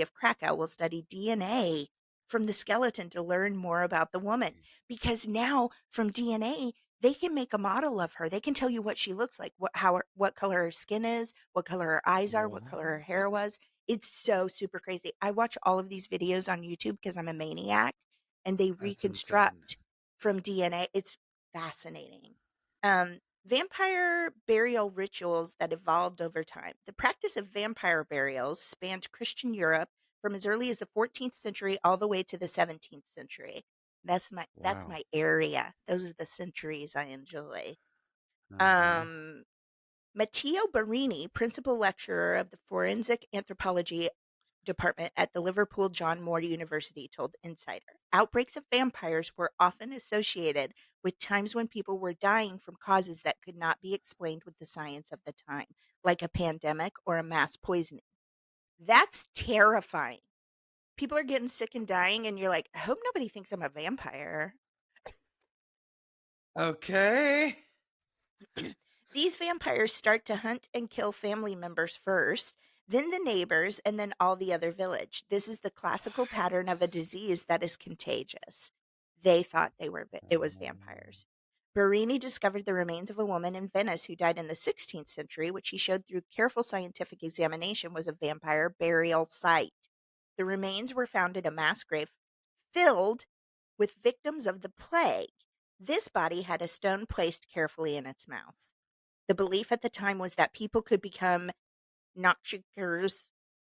of Krakow will study DNA from the skeleton to learn more about the woman. Because now, from DNA, they can make a model of her. They can tell you what she looks like, what color her skin is, what color her eyes are, what color her hair What? was. It's so super crazy. I watch all of these videos on YouTube because I'm a maniac, and they That's insane. reconstruct from DNA. It's fascinating. Vampire burial rituals that evolved over time. The practice of vampire burials spanned Christian Europe from as early as the 14th century all the way to the 17th century. That's Wow. my area. Those are the centuries I enjoy. Uh-huh. Um, Matteo Barini, principal lecturer of the forensic anthropology department at the Liverpool John Moore University, told Insider. Outbreaks of vampires were often associated with times when people were dying from causes that could not be explained with the science of the time, like a pandemic or a mass poisoning. That's terrifying. People are getting sick and dying, and you're like, I hope nobody thinks I'm a vampire. Okay. These vampires start to hunt and kill family members first, then the neighbors, and then all the other village. This is the classical pattern of a What? disease that is contagious. They thought it was vampires. Barini discovered the remains of a woman in Venice who died in the 16th century, which he showed through careful scientific examination was a vampire burial site. The remains were found in a mass grave filled with victims of the plague. This body had a stone placed carefully in its mouth. The belief at the time was that people could become Noxickers.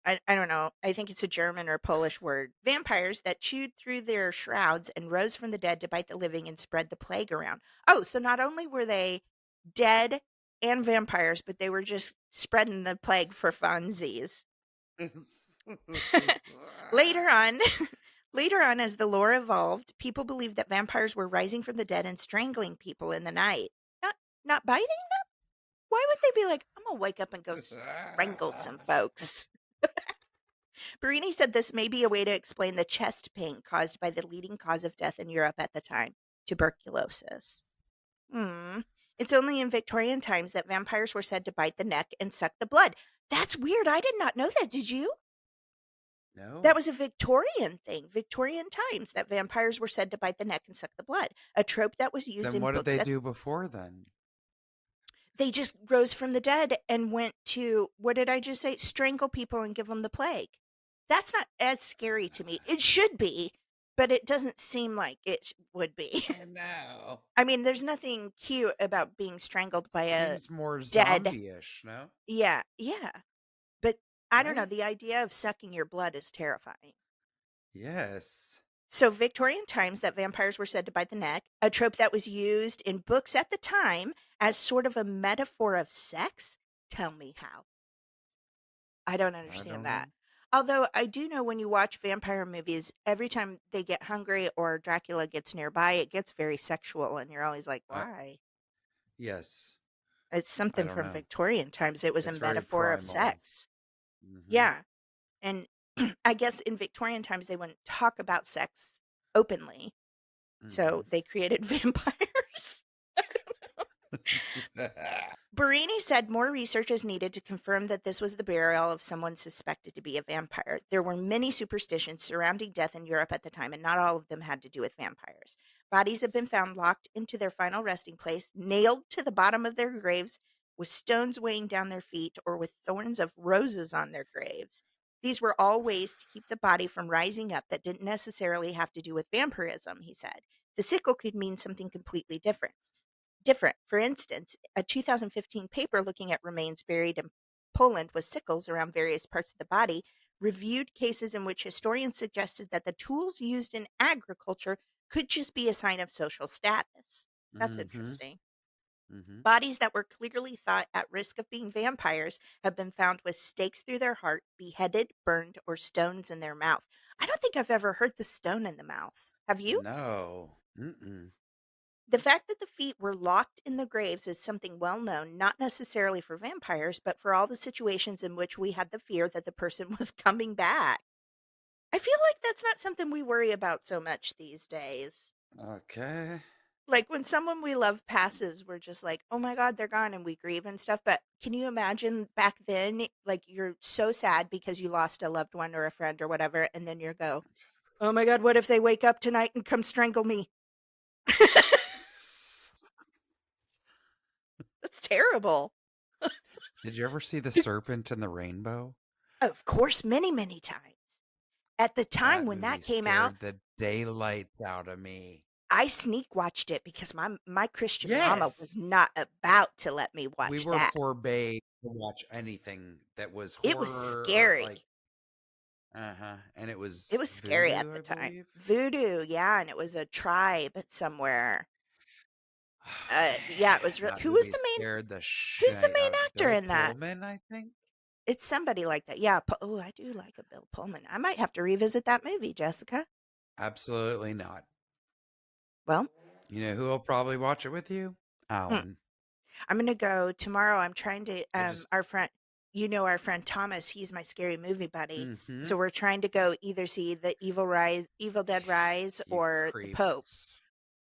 I don't know. I think it's a German or Polish word. Vampires that chewed through their shrouds and rose from the dead to bite the living and spread the plague around. Oh, so not only were they dead and vampires, but they were just spreading the plague for funsies. Later on, later on, as the lore evolved, people believed that vampires were rising from the dead and strangling people in the night. Not biting. Why would they be like, I'm gonna wake up and go strangle some folks? Barini said this may be a way to explain the chest pain caused by the leading cause of death in Europe at the time, tuberculosis. Hmm. It's only in Victorian times that vampires were said to bite the neck and suck the blood. That's weird. I did not know that. Did you? That No. was a Victorian thing, Victorian times, that vampires were said to bite the neck and suck the blood. A trope that was used Then in what did books they at do before then? they just rose from the dead and went to, what did I just say? Strangle people and give them the plague. That's not as scary to me. It should be, but it doesn't seem like it would be. No. I mean, there's nothing cute about being strangled by a Seems more dead. zombie-ish, no? Yeah, yeah. But I don't know. Right? The idea of sucking your blood is terrifying. Yes. So, Victorian times that vampires were said to bite the neck, a trope that was used in books at the time as sort of a metaphor of sex. Tell me how. I don't I understand don't know. that. Although I do know when you watch vampire movies, every time they get hungry or Dracula gets nearby, it gets very sexual, and you're always like, I why? yes. It's I something don't from know. Victorian times. It was a It's very metaphor of primal. sex. Mhm. Yeah. And I guess in Victorian times, they wouldn't talk about sex openly. So Mhm. they created vampires. Barini said more research is needed to confirm that this was the burial of someone suspected to be a vampire. There were many superstitions surrounding death in Europe at the time, and not all of them had to do with vampires. Bodies have been found locked into their final resting place, nailed to the bottom of their graves, with stones weighing down their feet, or with thorns of roses on their graves. These were all ways to keep the body from rising up that didn't necessarily have to do with vampirism, he said. The sickle could mean something completely different. For instance, a 2015 paper looking at remains buried in Poland with sickles around various parts of the body reviewed cases in which historians suggested that the tools used in agriculture could just be a sign of social status. That's Mm-hmm. interesting. Mm-hmm. Bodies that were clearly thought at risk of being vampires have been found with stakes through their heart, beheaded, burned, or stones in their mouth. I don't think I've ever heard the stone in the mouth. Have you? No. Mm-mm. The fact that the feet were locked in the graves is something well known, not necessarily for vampires, but for all the situations in which we had the fear that the person was coming back. I feel like that's not something we worry about so much these days. Okay. Like when someone we love passes, we're just like, oh my God, they're gone and we grieve and stuff. But can you imagine back then, like you're so sad because you lost a loved one or a friend or whatever, and then you go, oh my God, what if they wake up tonight and come strangle me? That's terrible. Did you ever see The Serpent and the Rainbow? Of course, many, many times. At the time That when movie that came out, scared the daylights out of me. I sneak watched it because my Christian mama was Yes. not about to let me We watch were that. forbade to watch anything that was It was horror or like scary. and it It was was scary at voodoo, the I time. believe. Voodoo, yeah, and it was a tribe somewhere. Oh, Yeah, it was man, that who was movie the main scared the who's the shit main out of actor Bill in that? Pullman, I think. It's somebody like that. Yeah, oh, I do like a Bill Pullman. I might have to revisit that movie, Jessica. Absolutely not. Well, You know who will probably watch it with you? hmm, Alan. I'm gonna go tomorrow. I'm trying to I just our friend, our friend Thomas, he's my scary movie buddy. mm-hmm. So we're trying to go either see the Evil Dead Rise You or the Pope. creeps.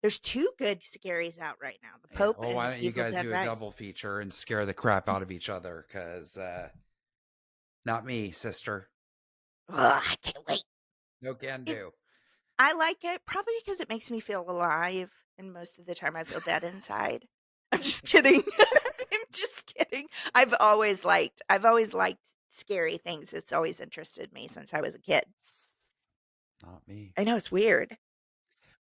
There's two good scaries out right now, the Yeah. Pope Well, why and don't you Evil guys Dead do a Rise. double feature and scare the crap out of each other? Cause not me, sister. Ugh, I can't wait. No can It, do. I like it probably because it makes me feel alive, and most of the time I feel dead inside. I'm just kidding. I'm just kidding. I've always liked scary things. It's always interested me since I was a kid. Not me. I know it's weird.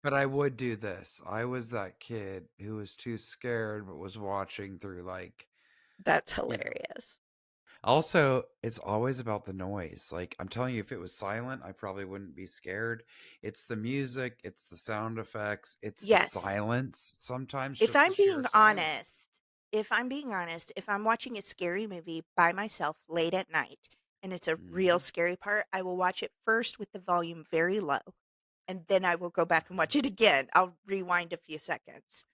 But I would do this. I was that kid who was too scared but was watching through like, That's you know. hilarious. Also, it's always about the noise. Like I'm telling you, if it was silent, I probably wouldn't be scared. It's the music, it's the sound effects, it's the Yes. silence. Sometimes If just the I'm sheer being silence. honest, if I'm watching a scary movie by myself late at night and it's a real Mm-hmm. scary part, I will watch it first with the volume very low. And then I will go back and Uh-huh. watch it again. I'll rewind a few seconds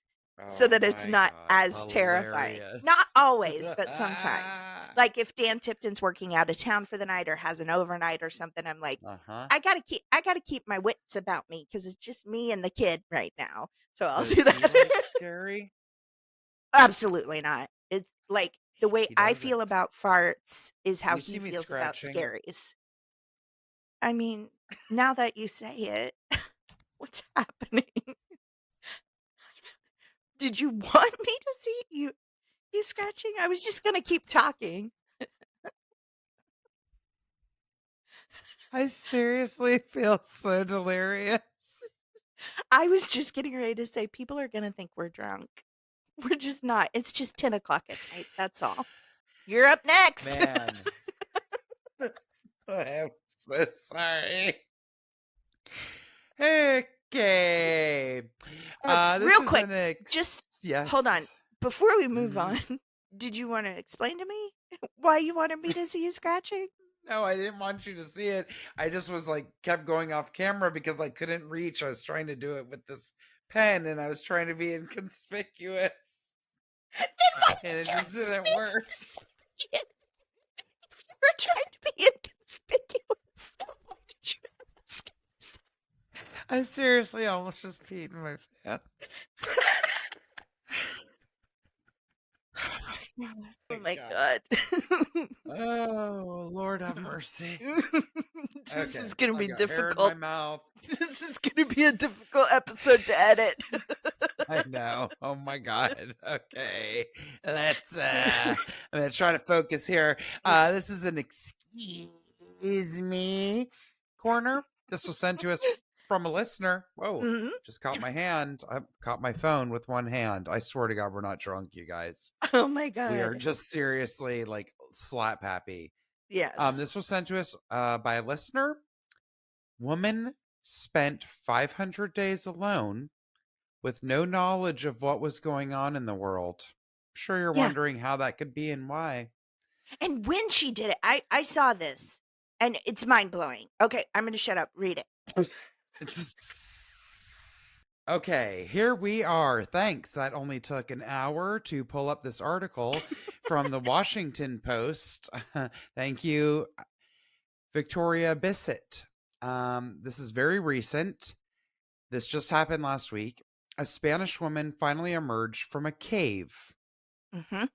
so Oh that it's my not god, as terrifying. Not hilarious. always, but sometimes. Like if Dan Tipton's working out of town for the night or has an overnight or something, I'm like, Uh-huh. I gotta keep my wits about me because it's just me and the kid right now. So I'll Does do he that. like scary? Absolutely not. It's like the way He I feel doesn't. about farts is how You he see me feels about scratching? scaries. I mean, now that you say it, what's happening? Did you want me to see you scratching? I was just gonna keep talking. I seriously feel so delirious. I was just getting ready to say people are gonna think we're drunk. We're just not. It's just 10 o'clock at night. That's all. You're up next. Man. I'm so sorry. Okay. This Real is quick, an just hold yes. on. Before we move Mhm. on, did you want to explain to me why you wanted me to see you scratching? No, I didn't want you to see it. I just was like kept going off camera because I couldn't reach. I was trying to do it with this pen and I was trying to be inconspicuous. Then why And did it you just didn't sniff work. the skin? You were trying to be inconspicuous. Why did you ask? I seriously almost just peed in my pants. Oh Thank my God. god. Oh, Lord have mercy. This Okay. is gonna I be got hair in my difficult. mouth. This is gonna be a difficult episode to edit. I know. Oh my God. Okay. Let's I'm gonna try to focus here. This is an excuse. is me corner. This was sent to us from a listener. Whoa, Mhm. just caught my hand. I caught my phone with one hand. I swear to God, we're not drunk, you guys. Oh my We are God. just seriously like slap happy. Yes. This was sent to us by a listener. Woman spent 500 days alone with no knowledge of what was going on in the world. I'm sure you're Yeah. wondering how that could be and why. And when she did it, I saw this and it's mind blowing. Okay, I'm going to shut up. Read it. Okay, here we are. Thanks. That only took an hour to pull up this article from the Washington Post. Thank you, Victoria Bissett. This is very recent. This just happened last week. A Spanish woman finally emerged from a cave Mhm.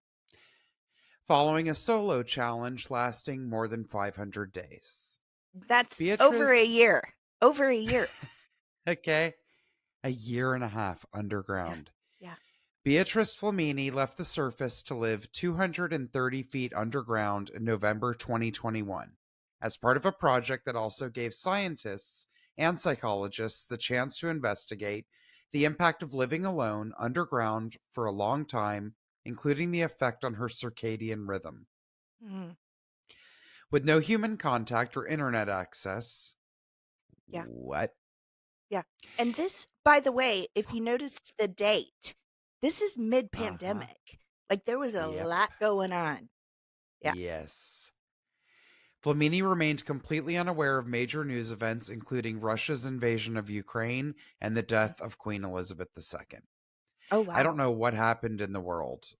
following a solo challenge lasting more than 500 days. That's over a Beatrice, year. Over a year. okay, a year and a half Yeah. underground. Yeah. Beatrice Flamini left the surface to live 230 feet underground in November 2021 as part of a project that also gave scientists and psychologists the chance to investigate the impact of living alone underground for a long time, including the effect on her circadian rhythm. Mhm. With no human contact or internet access. Yeah. What? Yeah. And this, by the way, if you noticed the date, this is mid Uh huh. pandemic. Like there was a Yep. lot going on. Yeah. Yes. Flamini remained completely unaware of major news events, including Russia's invasion of Ukraine and the Mm. death of Queen Elizabeth II. Oh, I don't wow. know what happened in the world.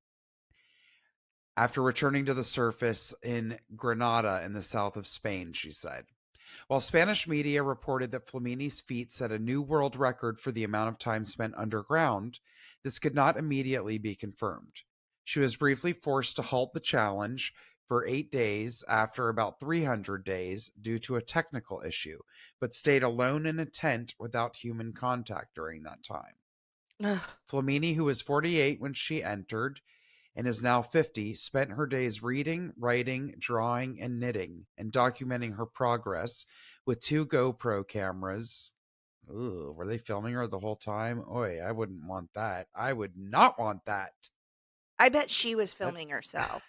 After returning to the surface in Granada in the south of Spain, she said. While Spanish media reported that Flamini's feat set a new world record for the amount of time spent underground, this could not immediately be confirmed. She was briefly forced to halt the challenge for 8 days after about 300 days due to a technical issue, but stayed alone in a tent without human contact during that time. Ugh. Flamini, who was 48 when she entered, and is now 50, spent her days reading, writing, drawing, and knitting, and documenting her progress with 2 GoPro cameras. Ooh, were they filming her the whole time? Oi, I wouldn't want that. I would not want that. I bet she was That filming herself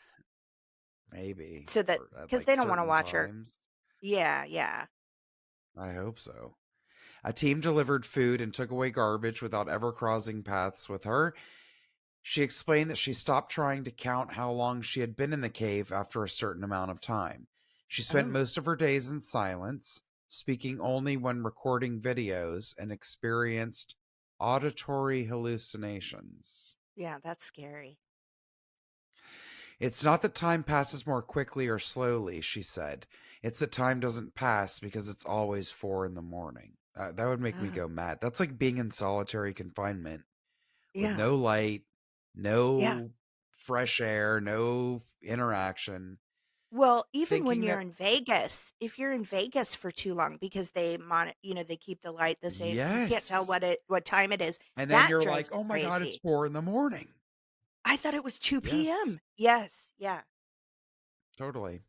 maybe, so that, or at because like they don't want to certain watch her. times. Yeah. Yeah. I hope so. A team delivered food and took away garbage without ever crossing paths with her. She explained that she stopped trying to count how long she had been in the cave after a certain amount of time. She spent Oh, most of her days in silence, speaking only when recording videos, and experienced auditory hallucinations. yeah. That's scary. It's not that time passes more quickly or slowly, she said. It's that time doesn't pass because it's always 4 in the morning. That would make me Ugh. go mad. That's like being in solitary confinement with Yeah. no light, Yeah. no fresh air, no interaction. Well, even when Thinking you're that, in Vegas, if you're in Vegas for too long because they keep the light the same, you can't tell yes. what time it is. And then That you're like, drives me oh my God, it's crazy. 4 in the morning. I thought it was 2 Yes, p.m. Yes. Yeah. totally.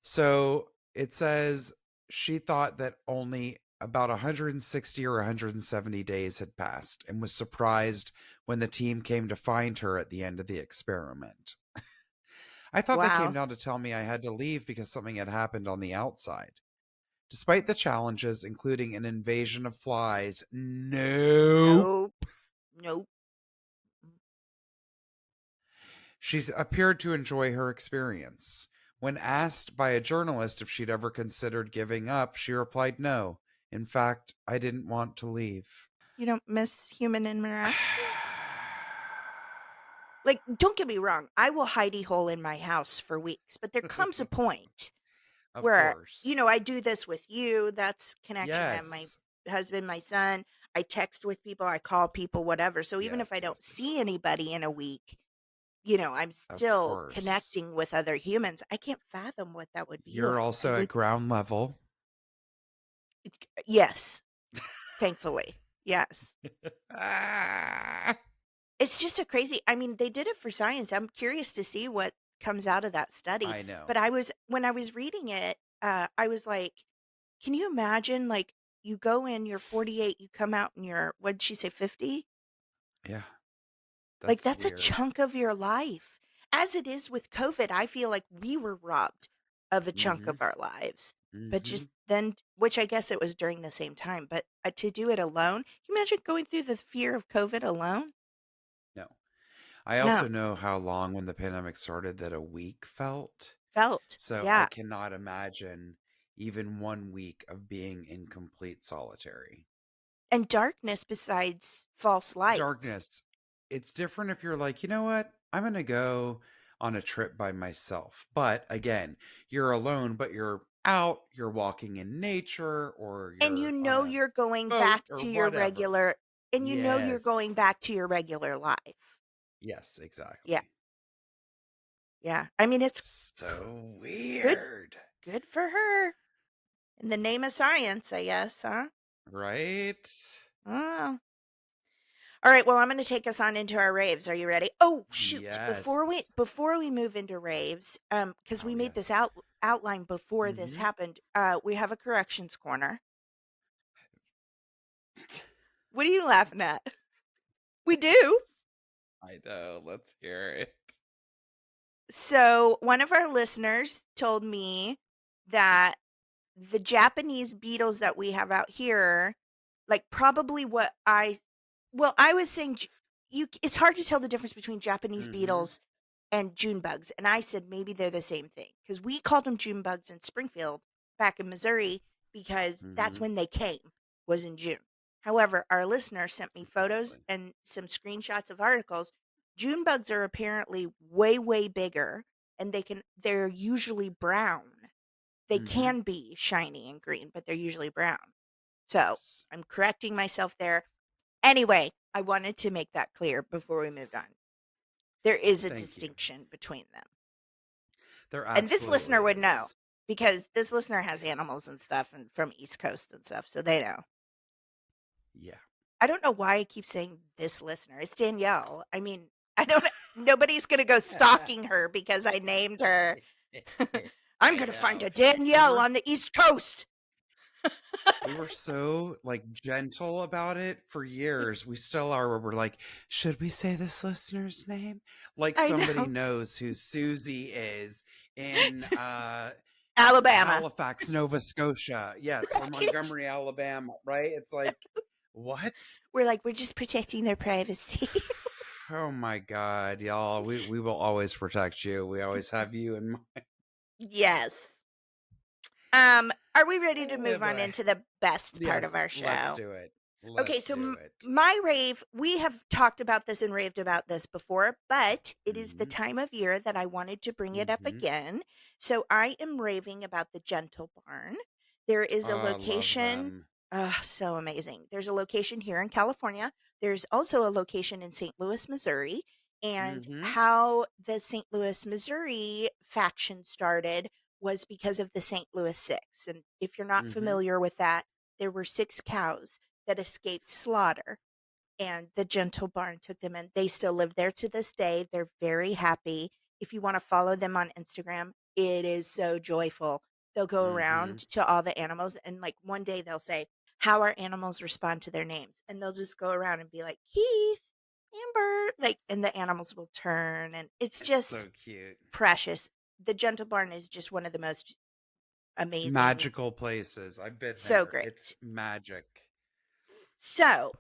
So it says she thought that only about 160 or 170 days had passed and was surprised when the team came to find her at the end of the experiment. I thought they came Wow. down to tell me I had to leave because something had happened on the outside. Despite the challenges, including an invasion of flies, nope. Nope. Nope. She's appeared to enjoy her experience. When asked by a journalist if she'd ever considered giving up, she replied no. In fact, I didn't want to leave. You don't miss human interaction? Like, don't get me wrong, I will hidey hole in my house for weeks, but there comes a point Of where, course. I do this with you. That's connection. I have my Yes. husband, my son. I text with people, I call people, whatever. So even Yes, if I yes, don't yes. see anybody in a week, I'm Of still course. connecting with other humans. I can't fathom what that would be You're like. also at ground level. Yes, thankfully. Yes. Ah, It's just a crazy, I mean, they did it for science. I'm curious to see what comes out of that study. I know. But when I was reading it, I was like, can you imagine, like, you go in, you're 48, you come out and you're, what did she say, 50? Yeah, Like, that's that's a weird. chunk of your life. As it is with COVID, I feel like we were robbed of a chunk Mm-hmm. of our lives. But Mm-hmm. just then, which I guess it was during the same time, but to do it alone, can you imagine going through the fear of COVID alone? No. I No, also know how long when the pandemic started that a week felt. felt. So I Yeah. cannot imagine even 1 week of being in complete solitary. And darkness besides false light. Darkness. It's different if you're like, you know what? I'm going to go on a trip by myself. But again, you're alone, but you're out, you're walking in nature, or And you're on a you're going boat back or to your whatever. regular, and you're going Yes. back to your regular life. Yes, Yeah. exactly. Yeah. I mean, it's So good, weird. good for her. In the name of science, I guess, huh? Right? Oh. All right, well, I'm going to take us on into our raves. Are you ready? Oh, shoot. Yes. Before we move into raves, cuz Oh, we made this yes. outline before this Mm-hmm. happened. We have a corrections corner. What are you laughing at? We do. I know. Let's hear it. So, one of our listeners told me that the Japanese beetles that we have out here, like probably what I, well, I was saying it's hard to tell the difference between Japanese Mm-hmm. beetles and June bugs, and I said maybe they're the same thing because we called them June bugs in Springfield back in Missouri because that's Mm-hmm. when they came, was in June. However, our listener sent me photos Exactly. and some screenshots of articles. June bugs are apparently way bigger, and they're usually brown. They Mm-hmm. can be shiny and green, but they're usually brown. So Yes. I'm correcting myself there. Anyway, I wanted to make that clear before we moved on. There is a Thank you. distinction between them. There And this absolutely listener would know is. because this listener has animals and stuff and from East Coast and stuff, so they know. Yeah. I don't know why I keep saying this listener. It's Danielle. I mean, I don't nobody's going to go stalking her because I named her. I'm I going to find know. a We Danielle were on the East Coast. we were so like gentle about it for years. We still are where we're like, should we say this listener's name? Like I somebody know. knows who Susie is in Alabama. Halifax, Nova Scotia. Yes, or Right? Montgomery, Alabama, right? It's like, what? We're like, we're just protecting their privacy. Oh my God, y'all. We will always protect you. We always have you in mind. Yes. Are we ready to Oh move on boy. into the best part of Yes, our let's show? do it. Okay, Let's so do it. my rave, we have talked about this and raved about this before, but it is the Mm-hmm. time of year that I wanted to bring it up Mm-hmm. again. So I am raving about the Gentle Barn. There is a Oh, I love location, them. so amazing. There's a location here in California. There's also a location in St. Louis, Missouri. And Mm-hmm. how the St. Louis, Missouri faction started was because of the St. Louis Six. And if you're not Mm-hmm. familiar with that, there were six cows that escaped slaughter, and the Gentle Barn took them in. They still live there to this day. They're very happy. If you want to follow them on Instagram, it is so joyful. They'll go Mm-hmm. around to all the animals, and like one day they'll say, how our animals respond to their names. And they'll just go around and be like, Keith, Amber, like, and the animals will turn, and it's It's just so cute. precious. The Gentle Barn is just one of the most amazing, Magical places. I've been so there. It's great. magic. So,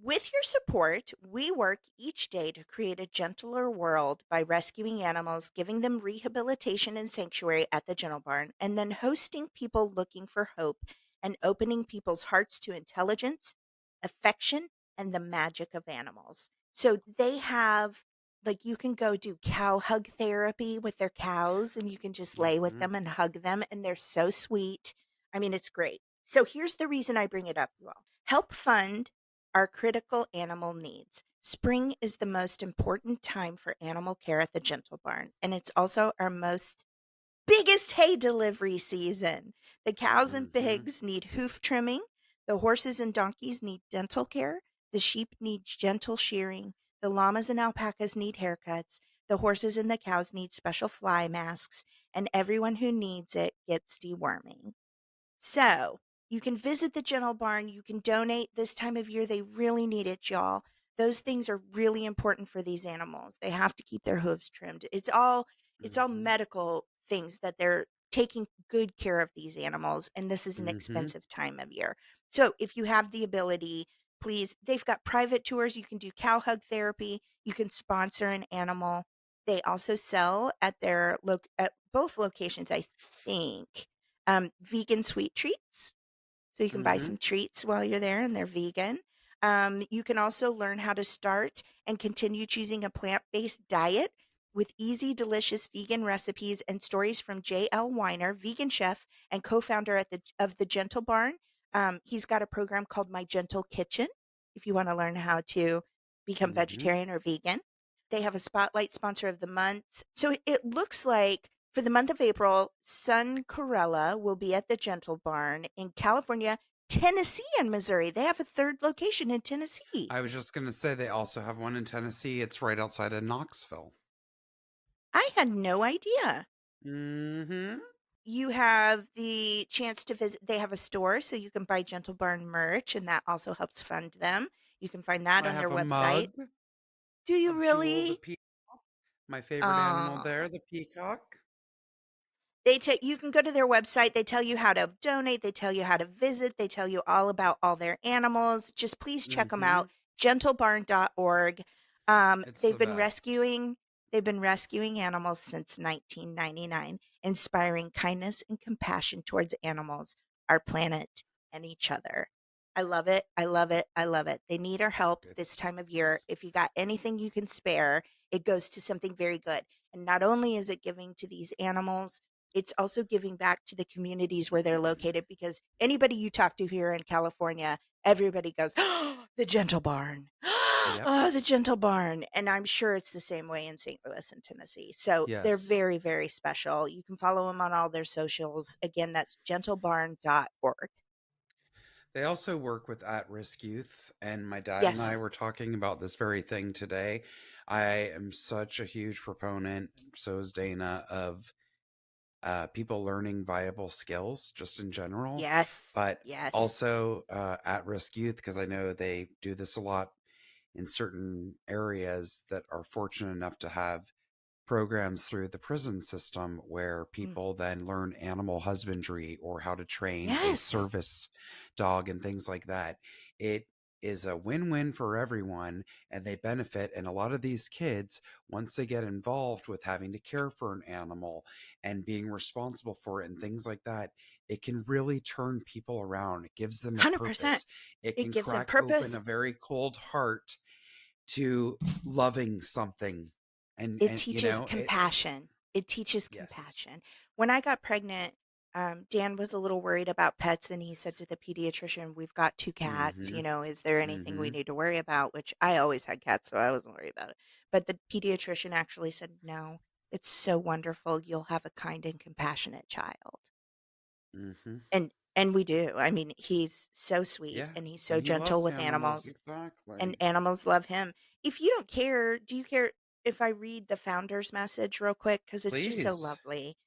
with your support, we work each day to create a gentler world by rescuing animals, giving them rehabilitation and sanctuary at the Gentle Barn, and then hosting people looking for hope and opening people's hearts to intelligence, affection, and the magic of animals. So, they have, like, you can go do cow hug therapy with their cows, and you can just lay with Mm-hmm. them and hug them, and they're so sweet. I mean, it's great. So, here's the reason I bring it up, you all. Help fund our critical animal needs. Spring is the most important time for animal care at the Gentle Barn, and it's also our most biggest hay delivery season. The cows and Mm-hmm. pigs need hoof trimming, the horses and donkeys need dental care, the sheep need gentle shearing, the llamas and alpacas need haircuts, The horses and the cows need special fly masks, and everyone who needs it gets deworming. So you can visit the Gentle Barn. You can donate this time of year. They really need it, y'all. Those things are really important for these animals. They have to keep their hooves trimmed. It's all Mm-hmm. medical things that they're taking good care of these animals, and this is an Mm-hmm. expensive time of year. So if you have the ability, please, they've got private tours. You can do cow hug therapy. You can sponsor an animal. They also sell at at both locations, I think, vegan sweet treats. So you can buy Mm-hmm. some treats while you're there and they're vegan. You can also learn how to start and continue choosing a plant based diet with easy, delicious vegan recipes and stories from J.L. Weiner, vegan chef and co founder of the Gentle Barn. He's got a program called My Gentle Kitchen if you want to learn how to become Mm-hmm. vegetarian or vegan. They have a spotlight sponsor of the month. So it looks like for the month of April, Sun Corella will be at the Gentle Barn in California, Tennessee, and Missouri. They have a third location in Tennessee. I was just gonna say they also have one in Tennessee. It's right outside of Knoxville. I had no idea. Mm-hmm. You have the chance to visit, they have a store, so you can buy Gentle Barn merch, and that also helps fund them. You can find that I on their have a website. mug Do you of Jewel the really? peacock, my favorite animal Oh. there, the peacock. You can go to their website. They tell you how to donate. They tell you how to visit. They tell you all about all their animals. Just please check them Mm-hmm. out. Gentlebarn.org. It's They've the been best. rescuing animals since 1999, inspiring kindness and compassion towards animals, our planet, and each other. I love it. I love it. I love it. They need our help this It's time of year. If you got anything you can spare, it goes to something very good. And not only is it giving to these animals, it's also giving back to the communities where they're located, because anybody you talk to here in California, everybody goes, oh, the Gentle Barn. Yep. Oh, the Gentle Barn. And I'm sure it's the same way in St. Louis and Tennessee. So they're Yes. very, very special. You can follow them on all their socials. Again, that's gentlebarn.org. They also work with at-risk youth, and my dad and I Yes. were talking about this very thing today. I am such a huge proponent, so is Dana, of people learning viable skills just in general, Yes. but Yes. also at-risk youth, because I know they do this a lot in certain areas that are fortunate enough to have programs through the prison system where Mm. people then learn animal husbandry or how to train a Yes. service dog and things like that. It is a win-win for everyone and they benefit. And a lot of these kids, once they get involved with having to care for an animal and being responsible for it and things like that, it can really turn people around. It gives them a 100%. purpose. It It can gives them crack open a purpose. very cold heart to loving something. It And teaches compassion. It teaches yes. compassion. When I got pregnant, Dan was a little worried about pets, and he said to the pediatrician, "We've got two cats. Mhm. Is there anything we Mhm. need to worry about?" Which I always had cats, so I wasn't worried about it. But the pediatrician actually said, "No, it's so wonderful. You'll have a kind and compassionate child." Mhm. And we do. I mean, he's so sweet Yeah, and he's so and he gentle loves with animals, animals, and exactly. animals love him. If you don't care, do you care if I read the founder's message real quick? Because it's just so Please. lovely.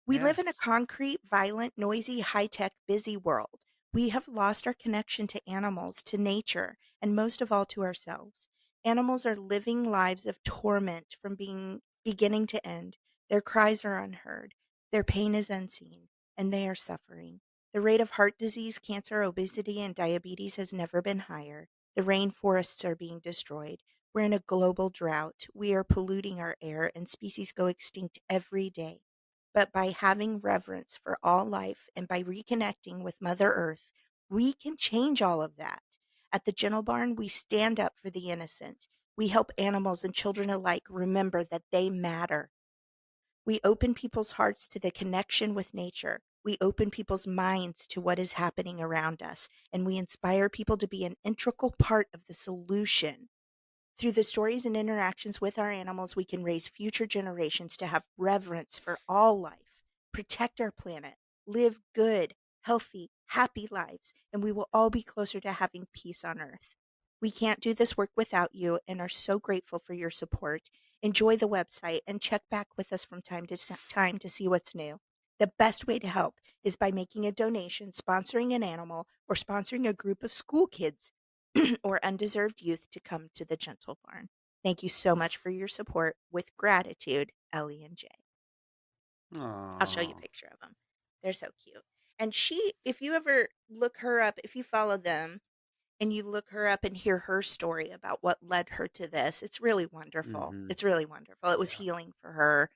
We live in a Yes. concrete, violent, noisy, high tech, busy world. We have lost our connection to animals, to nature, and most of all to ourselves. Animals are living lives of torment from being beginning to end. Their cries are unheard, their pain is unseen, and they are suffering. The rate of heart disease, cancer, obesity, and diabetes has never been higher. The rainforests are being destroyed. We're in a global drought. We are polluting our air, and species go extinct every day. But by having reverence for all life and by reconnecting with Mother Earth, we can change all of that. At the Gentle Barn, we stand up for the innocent. We help animals and children alike remember that they matter. We open people's hearts to the connection with nature. We open people's minds to what is happening around us, and we inspire people to be an integral part of the solution. Through the stories and interactions with our animals, we can raise future generations to have reverence for all life, protect our planet, live good, healthy, happy lives, and we will all be closer to having peace on Earth. We can't do this work without you and are so grateful for your support. Enjoy the website and check back with us from time to see what's new. The best way to help is by making a donation, sponsoring an animal, or sponsoring a group of school kids or undeserved youth to come to the Gentle Barn. Thank you so much for your support. With gratitude, Ellie and Jay. I'll show you a Aw. picture of them. They're so cute. And if you ever look her up, if you follow them and you look her up and hear her story about what led her to this, it's really wonderful. Mm-hmm. It's really wonderful. It was Yeah. healing for her.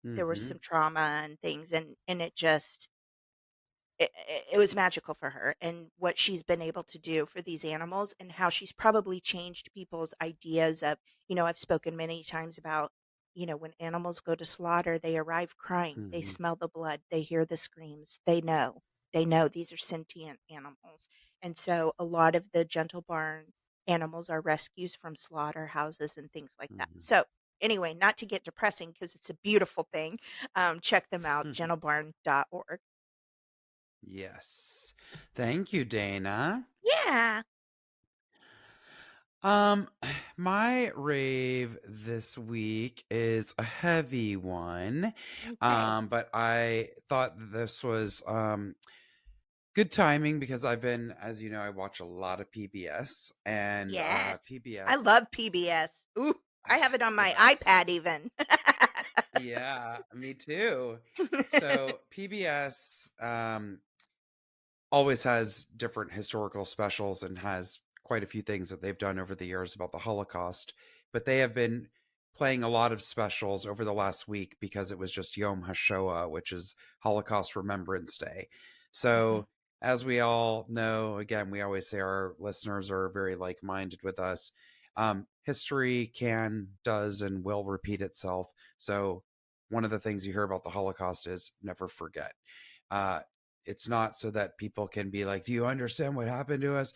There was Mm-hmm. some trauma and things, and it was magical for her and what she's been able to do for these animals and how she's probably changed people's ideas of, I've spoken many times about, when animals go to slaughter, they arrive crying, they Mm-hmm. smell the blood, they hear the screams, they know these are sentient animals. And so a lot of the Gentle Barn animals are rescues from slaughterhouses and things like that. Mm-hmm. So anyway, not to get depressing because it's a beautiful thing. Check them out, gentlebarn.org. Yes. Thank you, Dana. Yeah. Um, my rave this week is a heavy one. Okay. But I thought this was good timing because I've been, as you know, I watch a lot of PBS and Yes. I PBS. love PBS. Ooh, I have it on It's the my best. iPad even. Yeah, me too. So PBS always has different historical specials and has quite a few things that they've done over the years about the Holocaust. But they have been playing a lot of specials over the last week because it was just Yom HaShoah, which is Holocaust Remembrance Day. Mhm. So, as we all know, again, we always say our listeners are very like minded with us. History can, does, and will repeat itself. So, one of the things you hear about the Holocaust is never forget. Uh, it's not so that people can be like, do you understand what happened to us?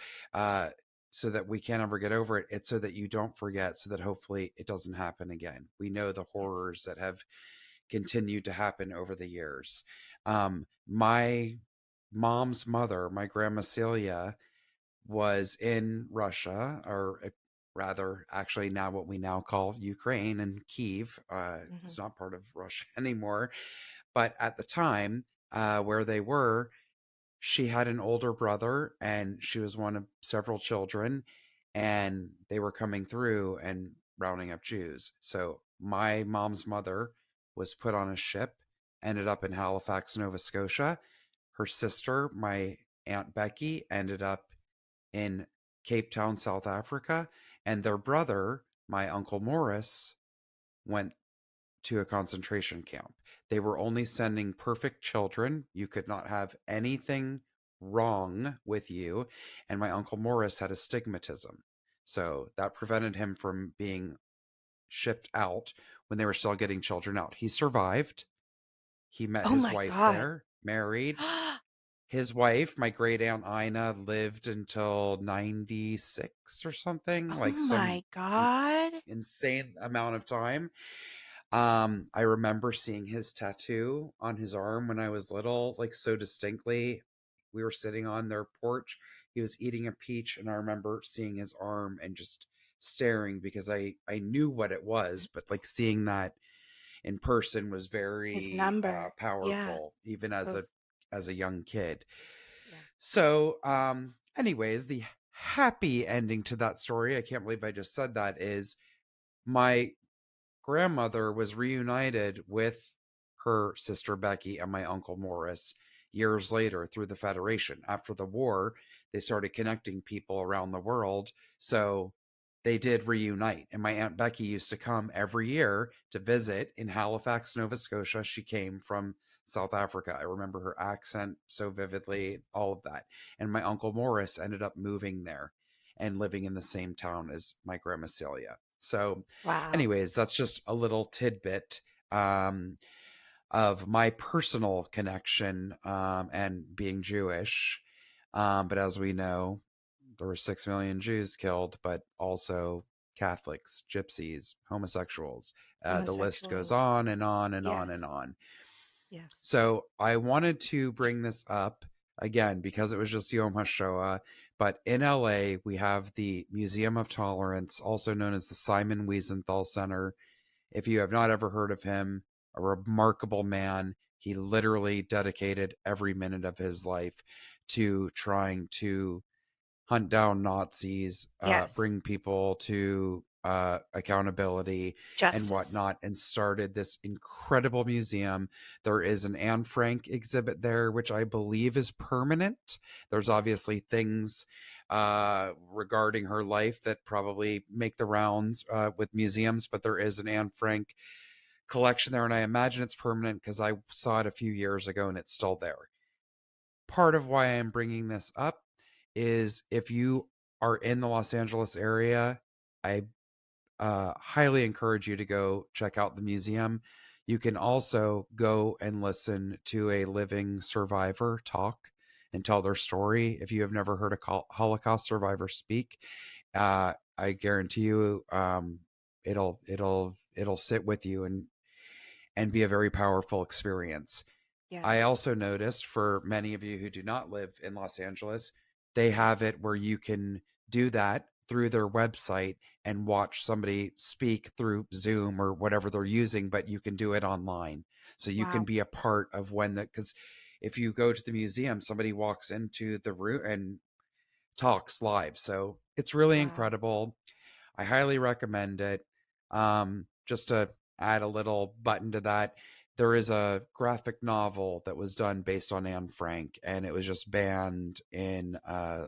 So that we can't ever get over it. It's so that you don't forget, so that hopefully it doesn't happen again. We know the Yes. horrors that have continued to happen over the years. My mom's mother, my grandma Celia, was in Russia, or rather, actually, now what we now call Ukraine and Kiev. It's Mhm. not part of Russia anymore. But at the time, where they were, she had an older brother and she was one of several children, and they were coming through and rounding up Jews. So my mom's mother was put on a ship, ended up in Halifax, Nova Scotia. Her sister, my Aunt Becky, ended up in Cape Town, South Africa, and their brother, my Uncle Morris, went to a concentration camp. They were only sending perfect children. You could not have anything wrong with you. And my Uncle Morris had astigmatism. So that prevented him from being shipped out when they were still getting children out. He survived. He met Oh his my wife god. there, married. His wife, my great aunt Ina, lived until 96 or something, Oh like some my god. insane amount of time. I remember seeing his tattoo on his arm when I was little, like so distinctly. We were sitting on their porch. He was eating a peach, and I remember seeing his arm and just staring because I knew what it was, but like seeing that in person was His very number. Yeah. powerful, even Oh, as a young kid. yeah. So, anyways, the happy ending to that story, I can't believe I just said that, is my grandmother was reunited with her sister Becky and my uncle Morris years later through the Federation. After the war, they started connecting people around the world. So they did reunite. And my Aunt Becky used to come every year to visit in Halifax, Nova Scotia. She came from South Africa. I remember her accent so vividly, all of that. And my Uncle Morris ended up moving there and living in the same town as my grandma Celia. So, Wow. anyways, that's just a little tidbit of my personal connection and being Jewish. But as we know, there were 6 million Jews killed, but also Catholics, gypsies, homosexuals. The list goes Homosexuals. on and on and on and Yes. on. Yes. So I wanted to bring this up again because it was just Yom HaShoah. But in LA, we have the Museum of Tolerance, also known as the Simon Wiesenthal Center. If you have not ever heard of him, a remarkable man. He literally dedicated every minute of his life to trying to hunt down Nazis, Yes. bring people to accountability and Justice. whatnot, and started this incredible museum. There is an Anne Frank exhibit there, which I believe is permanent. There's obviously things regarding her life that probably make the rounds with museums, but there is an Anne Frank collection there, and I imagine it's permanent because I saw it a few years ago and it's still there. Part of why I'm bringing this up is if you are in the Los Angeles area, I highly encourage you to go check out the museum. You can also go and listen to a living survivor talk and tell their story. If you have never heard a Holocaust survivor speak, I guarantee you, it'll sit with you and be a very powerful experience. I Yes. also noticed for many of you who do not live in Los Angeles, they have it where you can do that through their website and watch somebody speak through Zoom or whatever they're using, but you can do it online. So you can Wow. be a part of when because if you go to the museum, somebody walks into the room and talks live. So it's really Wow. incredible. I highly recommend it. Just to add a little button to that, there is a graphic novel that was done based on Anne Frank, and it was just banned in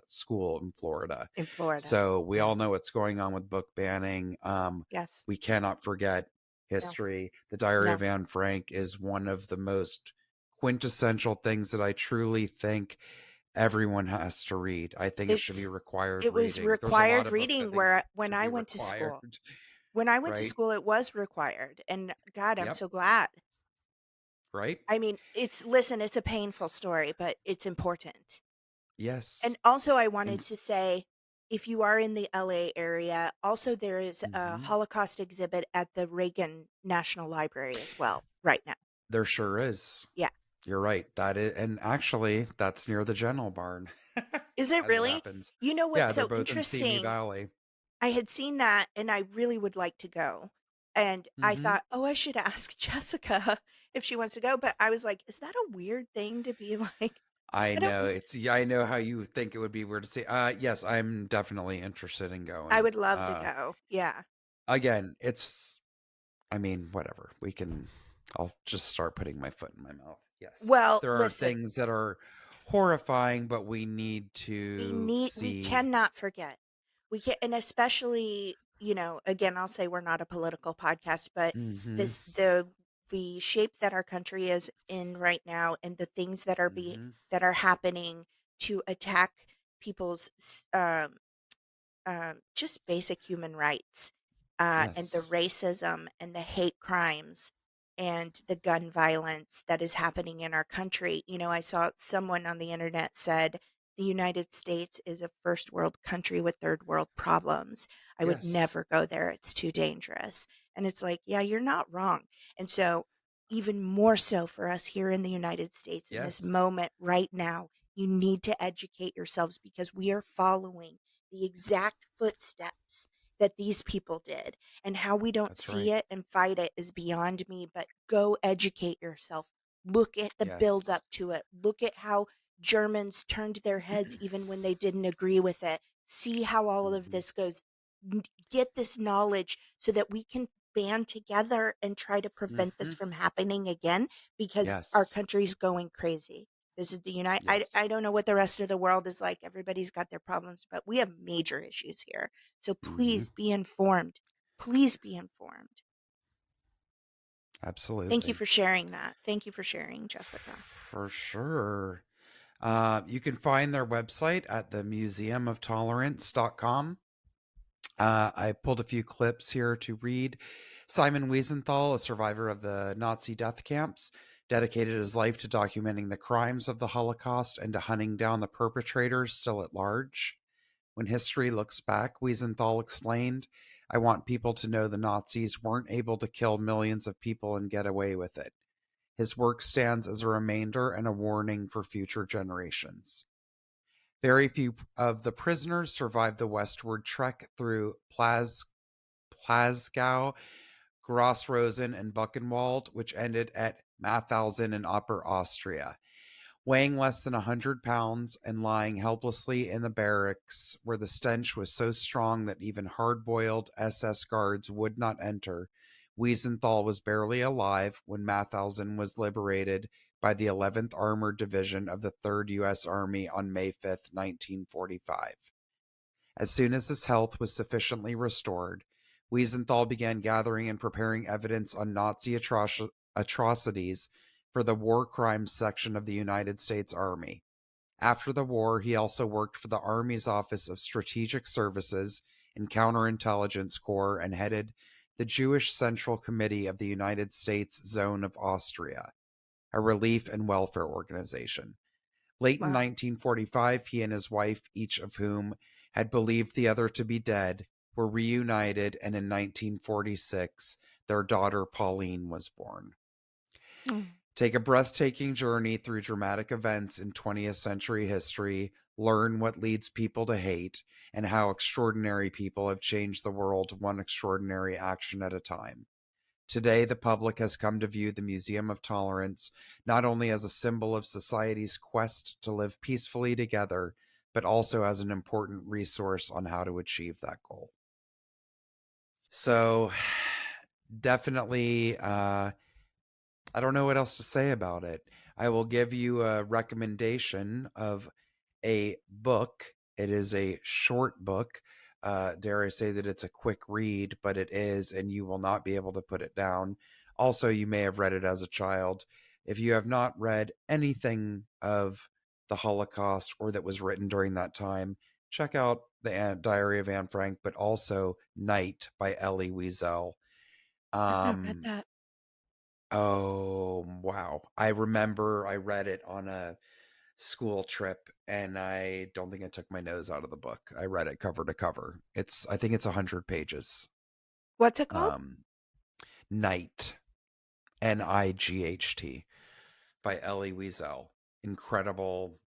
school in Florida. In Florida. So we Yeah. all know what's going on with book banning. Yes. We cannot forget No. history. The Diary No. of Anne Frank is one of the most quintessential things that I truly think everyone has to read. I think it should be It's required it was reading. There's a lot required of books I reading think where when should I be went to required, school. When I went to right? school, it was required, and God, I'm Yep, so glad. right? I mean, listen, it's a painful story, but it's important. Yes. And also, I And wanted to say, if you are in the LA area, also there is a mhm, Holocaust exhibit at the Reagan National Library as well, right now. there sure is. Yeah. You're right. That is, and actually, that's near the General Barn, Is it as it really? happens. You know Yeah, what's they're so both in Simi interesting? Valley. I had seen that and I really would like to go. And I Hmm. thought, oh, I should ask Jessica if she wants to go. But I was like, is that a weird thing to be like? I I don't, know it's. Yeah, I know how you think it would be weird to see. Yes, I'm definitely interested in I going. would love to go. Yeah. Again, it's. I mean, whatever. We can. I'll just start putting my foot in my mouth. Yes, Well, there are listen, things that are horrifying, but we need to we see. cannot forget. We can, and especially, again, I'll say we're not a political podcast, but Hmm. this, the shape that our country is in right now and the things Hmm. that are happening to attack people's just basic human rights, and the Yes. racism and the hate crimes and the gun violence that is happening in our country. I saw someone on the internet said the United States is a first world country with third world problems. I would Yes. never go there. It's too dangerous. And it's like, yeah, you're not wrong. And so, even more so for us here in the United States in this Yes. moment right now, you need to educate yourselves because we are following the exact footsteps that these people did. And how we don't That's see right. it and fight it is beyond me, but go educate yourself. Look at the build Yes. up to it. Look at how Germans turned their heads even when they didn't agree with it. See how all of Hmm. this goes. Get this knowledge so that we can band together and try to prevent this Hmm. from happening again because our Yes. country's going crazy. This is the United. I Yes. don't know what the rest of the world is like. Everybody's got their problems, but we have major issues here. So Hmm. please be informed. Please be informed. Thank you Absolutely. for sharing that. Thank you for sharing, Jessica. For sure. You can find their website at the museumoftolerance.com. I pulled a few clips here to read. Simon Wiesenthal, a survivor of the Nazi death camps, dedicated his life to documenting the crimes of the Holocaust and to hunting down the perpetrators still at large. When history looks back, Wiesenthal explained, I want people to know the Nazis weren't able to kill millions of people and get away with it. His work stands as a reminder and a warning for future generations. Very few of the prisoners survived the westward trek through Plasgow, Grossrosen, and Buchenwald, which ended at Mathausen in Upper Austria. Weighing less than 100 pounds and lying helplessly in the barracks, where the stench was so strong that even hard-boiled SS guards would not enter, Weisenthal was barely alive when Mathausen was liberated by the 11th Armored Division of the 3rd U.S. Army on May 5th, 1945. As soon as his health was sufficiently restored, Wiesenthal began gathering and preparing evidence on Nazi atrocities for the War Crimes section of the United States Army. After the war, he also worked for the Army's Office of Strategic Services and Counterintelligence Corps and headed the Jewish Central Committee of the United States Zone of Austria, a relief and welfare organization. Late in Wow. 1945, he and his wife, each of whom had believed the other to be dead, were reunited, and in 1946, their daughter Pauline was born. Take a breathtaking journey through dramatic events in 20th century history, learn what leads people to hate, and how extraordinary people have changed the world one extraordinary action at a time. Today, the public has come to view the Museum of Tolerance not only as a symbol of society's quest to live peacefully together, but also as an important resource on how to achieve that goal. So, definitely, I don't know what else to say about it. I will give you a recommendation of a book. It is a short book. Dare I say that it's a quick read, but it is, and you will not be able to put it down. Also, you may have read it as a child. If you have not read anything of the Holocaust or that was written during that time, check out the Diary of Anne Frank, but also Night by Elie Wiesel. I've not read that. Oh, wow. I remember I read it on a school trip, and I don't think I took my nose out of the book. I read it cover to cover. I think it's 100 pages. What's it called? Night, Night, by Elie Wiesel. Incredible,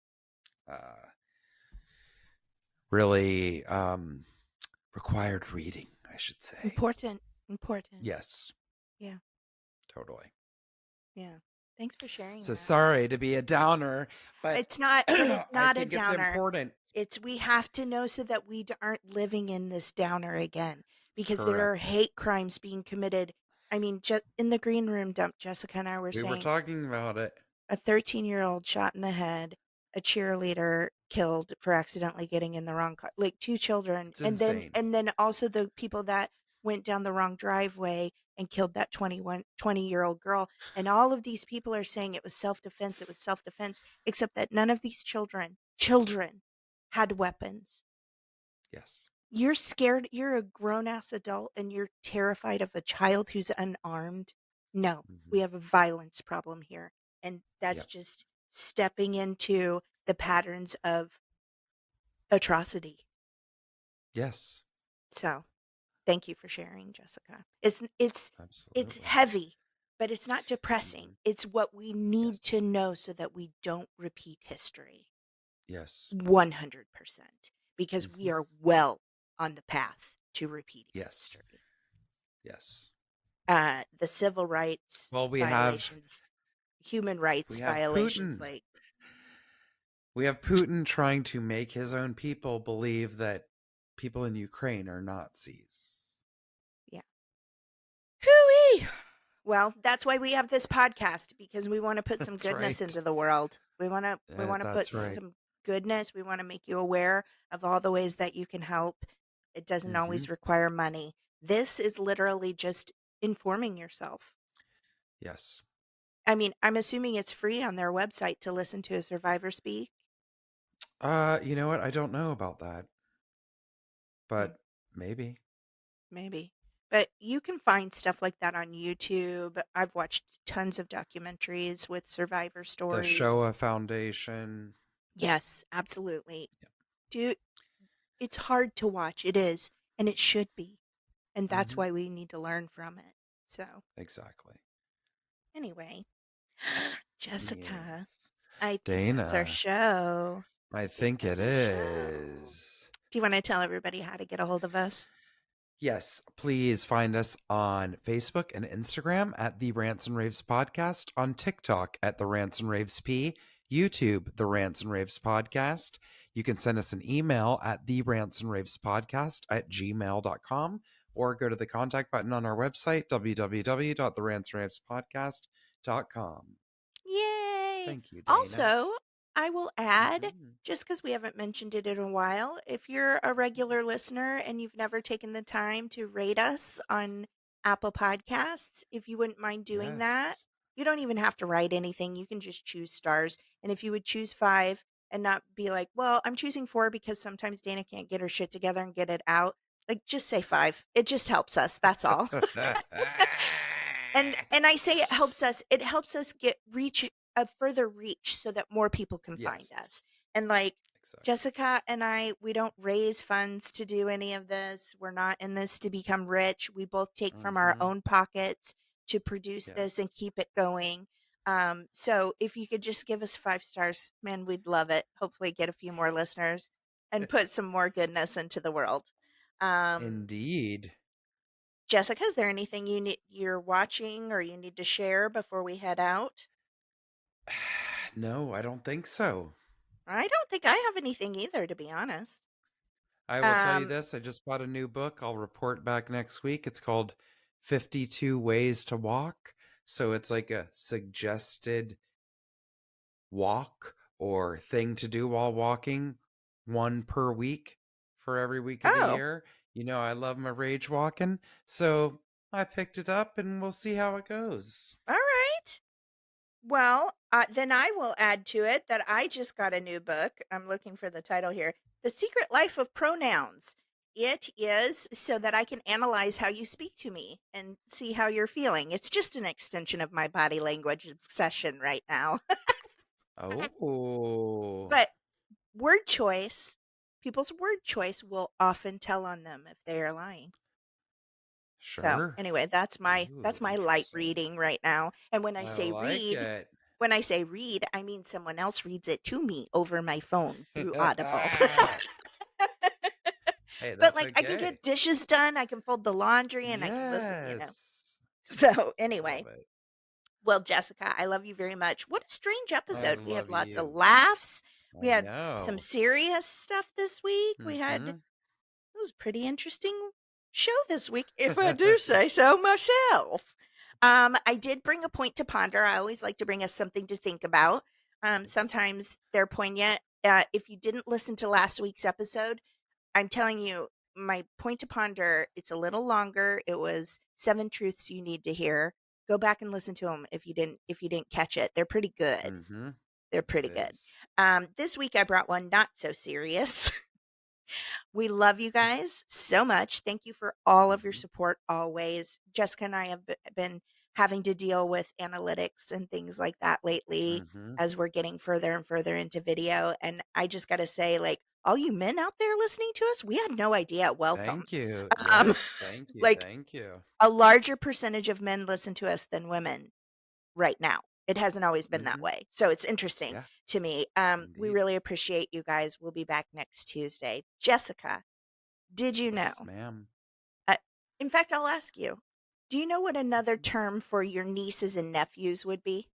really required reading, I should say. Important. Yes. Yeah. Totally. Yeah. Thanks for sharing So that. sorry to be a downer, but It's not a I think downer. it's important. We have to know so that we aren't living in this downer again, because there are Correct. hate crimes being committed. I mean, just in the green room dump, Jessica and I were We were saying talking about it. a 13-year-old shot in the head, a cheerleader killed for accidentally getting in the wrong car, like 2 children, It's and insane. then also the people that went down the wrong driveway and killed that 20-year-old girl. And all of these people are saying it was self-defense, except that none of these children had weapons. Yes. You're scared, you're a grown-ass adult and you're terrified of a child who's unarmed. No, we have a violence problem here, and that's Yep. just stepping into the patterns of atrocity. Yes. So, thank you for sharing, Jessica. It's Absolutely. heavy, but it's not depressing. Mhm. It's what we need Yes. to know so that we don't repeat history. Yes. 100%, because we Mhm. are well on the path to repeating Yes. history. Yes. The civil rights Well, violations, human rights we have violations, Putin. like, We have Putin trying to make his own people believe that people in Ukraine are Nazis. yeah. Hooey! Well, that's why we have this podcast, because we want to put some That's goodness right. into the world. We want to put That's right. some goodness. We want to make you aware of all the ways that you can help. It doesn't always require money. This is literally just informing yourself. Yes. I mean, I'm assuming it's free on their website to listen to a survivor speak. You know what? I don't know about that, but maybe. Maybe. But you can find stuff like that on YouTube. I've watched tons of documentaries with survivor The stories. Shoah Foundation. Yes, absolutely. Yep. Dude, it's hard to watch. It is, and it should be. And that's why we need to learn from it. So, Exactly. anyway, Jessica, Yes. I think that's our Dana. show. I think it that's our show. is. Do you want to tell everybody how to get a hold of us? Yes, please find us on Facebook and Instagram at the Rants and Raves Podcast, on TikTok at the Rants and Raves P, YouTube, the Rants and Raves Podcast. You can send us an email at the Rants and Raves Podcast at gmail.com, or go to the contact button on our website, www.therantsandravespodcast.com. Yay! Thank you, Dana. Also, I will add, Mhm. just because we haven't mentioned it in a while, if you're a regular listener and you've never taken the time to rate us on Apple Podcasts, if you wouldn't mind doing that, Yes. you don't even have to write anything. You can just choose stars. And if you would choose 5 and not be like, well, I'm choosing 4 because sometimes Dana can't get her shit together and get it out, like just say 5. It just helps us. That's all. And I say it helps us get reach a further reach so that more people can find Yes, us. And like exactly. Jessica and I, we don't raise funds to do any of this. We're not in this to become rich. We both take from our Mhm. own pockets to produce this and Yes. keep it going. So if you could just give us 5 stars, man, we'd love it. Hopefully get a few more listeners and put some more goodness into the world. Indeed. Jessica, is there anything you're watching or you need to share before we head out? No, I don't think so. I don't think I have anything either, to be honest. I will tell you Um, this. I just bought a new book. I'll report back next week. It's called 52 Ways to Walk. So it's like a suggested walk or thing to do while walking, one per week for every week of the oh, year. You know, I love my rage walking. So I picked it up and we'll see how it goes. all right. Well, then I will add to it that I just got a new book. I'm looking for the title here. The Secret Life of Pronouns. It is so that I can analyze how you speak to me and see how you're feeling. It's just an extension of my body language obsession right now. Oh, But word choice, people's word choice will often tell on them if they are lying. So sure. anyway, Ooh, that's my light interesting. reading right now. And I like it. when I say read, I mean someone else reads it to me over my phone through Audible. Hey, But that's like I can okay. get dishes done, I can fold the laundry, and I can listen. Yes. So I love anyway, it. well, Jessica, I love you very much. What a strange I episode. We had love lots of you. laughs. We I had some know. serious stuff this week. Mm-hmm. It was a pretty interesting show this week, if I do say so myself. I did bring a point to ponder. I always like to bring us something to think about. Yes. Sometimes they're poignant. If you didn't listen to last week's episode, I'm telling you, my point to ponder, it's a little longer. It was 7 truths you need to hear. Go back and listen to them if you didn't catch it. They're pretty good. Mm-hmm. They're It pretty good. is. This week I brought one not so serious. We love you guys so much. Thank you for all of your Mm-hmm. support always. Jessica and I have been having to deal with analytics and things like that lately Mm-hmm. as we're getting further and further into video. And I just got to say, like, all you men out there listening to us, we had no idea. Welcome. Thank you. Um, Yes. Thank you. like, Thank you. a larger percentage of men listen to us than women right now. It hasn't always been that Mm-hmm. way. So it's interesting Yeah, to me. We indeed. really appreciate you guys. We'll be back next Tuesday. Jessica, did you know? Yes, ma'am. Uh, in fact, I'll ask you. Do you know what another Mhm. term for your nieces and nephews would be?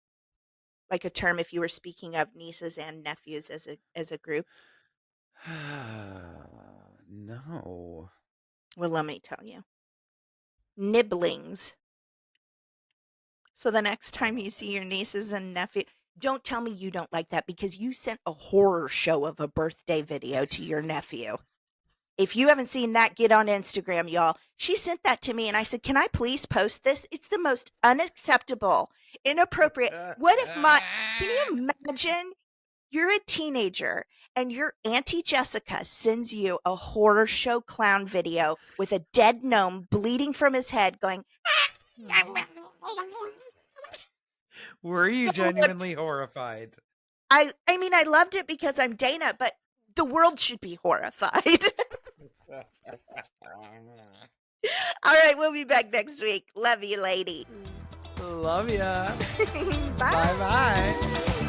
Like a term if you were speaking of nieces and nephews as a group? No. Well, let me tell you. Nibblings. So the next I time don't you see like your it. nieces and nephew, don't tell me you don't like that because you sent a horror show of a birthday video to your nephew. If you haven't seen that, get on Instagram, y'all. She sent that to me and I said, "Can I please post this? It's the most unacceptable, inappropriate. What if can you imagine you're a teenager and your Auntie Jessica sends you a horror show clown video with a dead gnome bleeding from his head going, Were you look, genuinely horrified? I mean, I loved it because I'm Dana, but the world should be horrified. All right, we'll be back next week. Love you, lady. Love ya. Bye. Bye bye.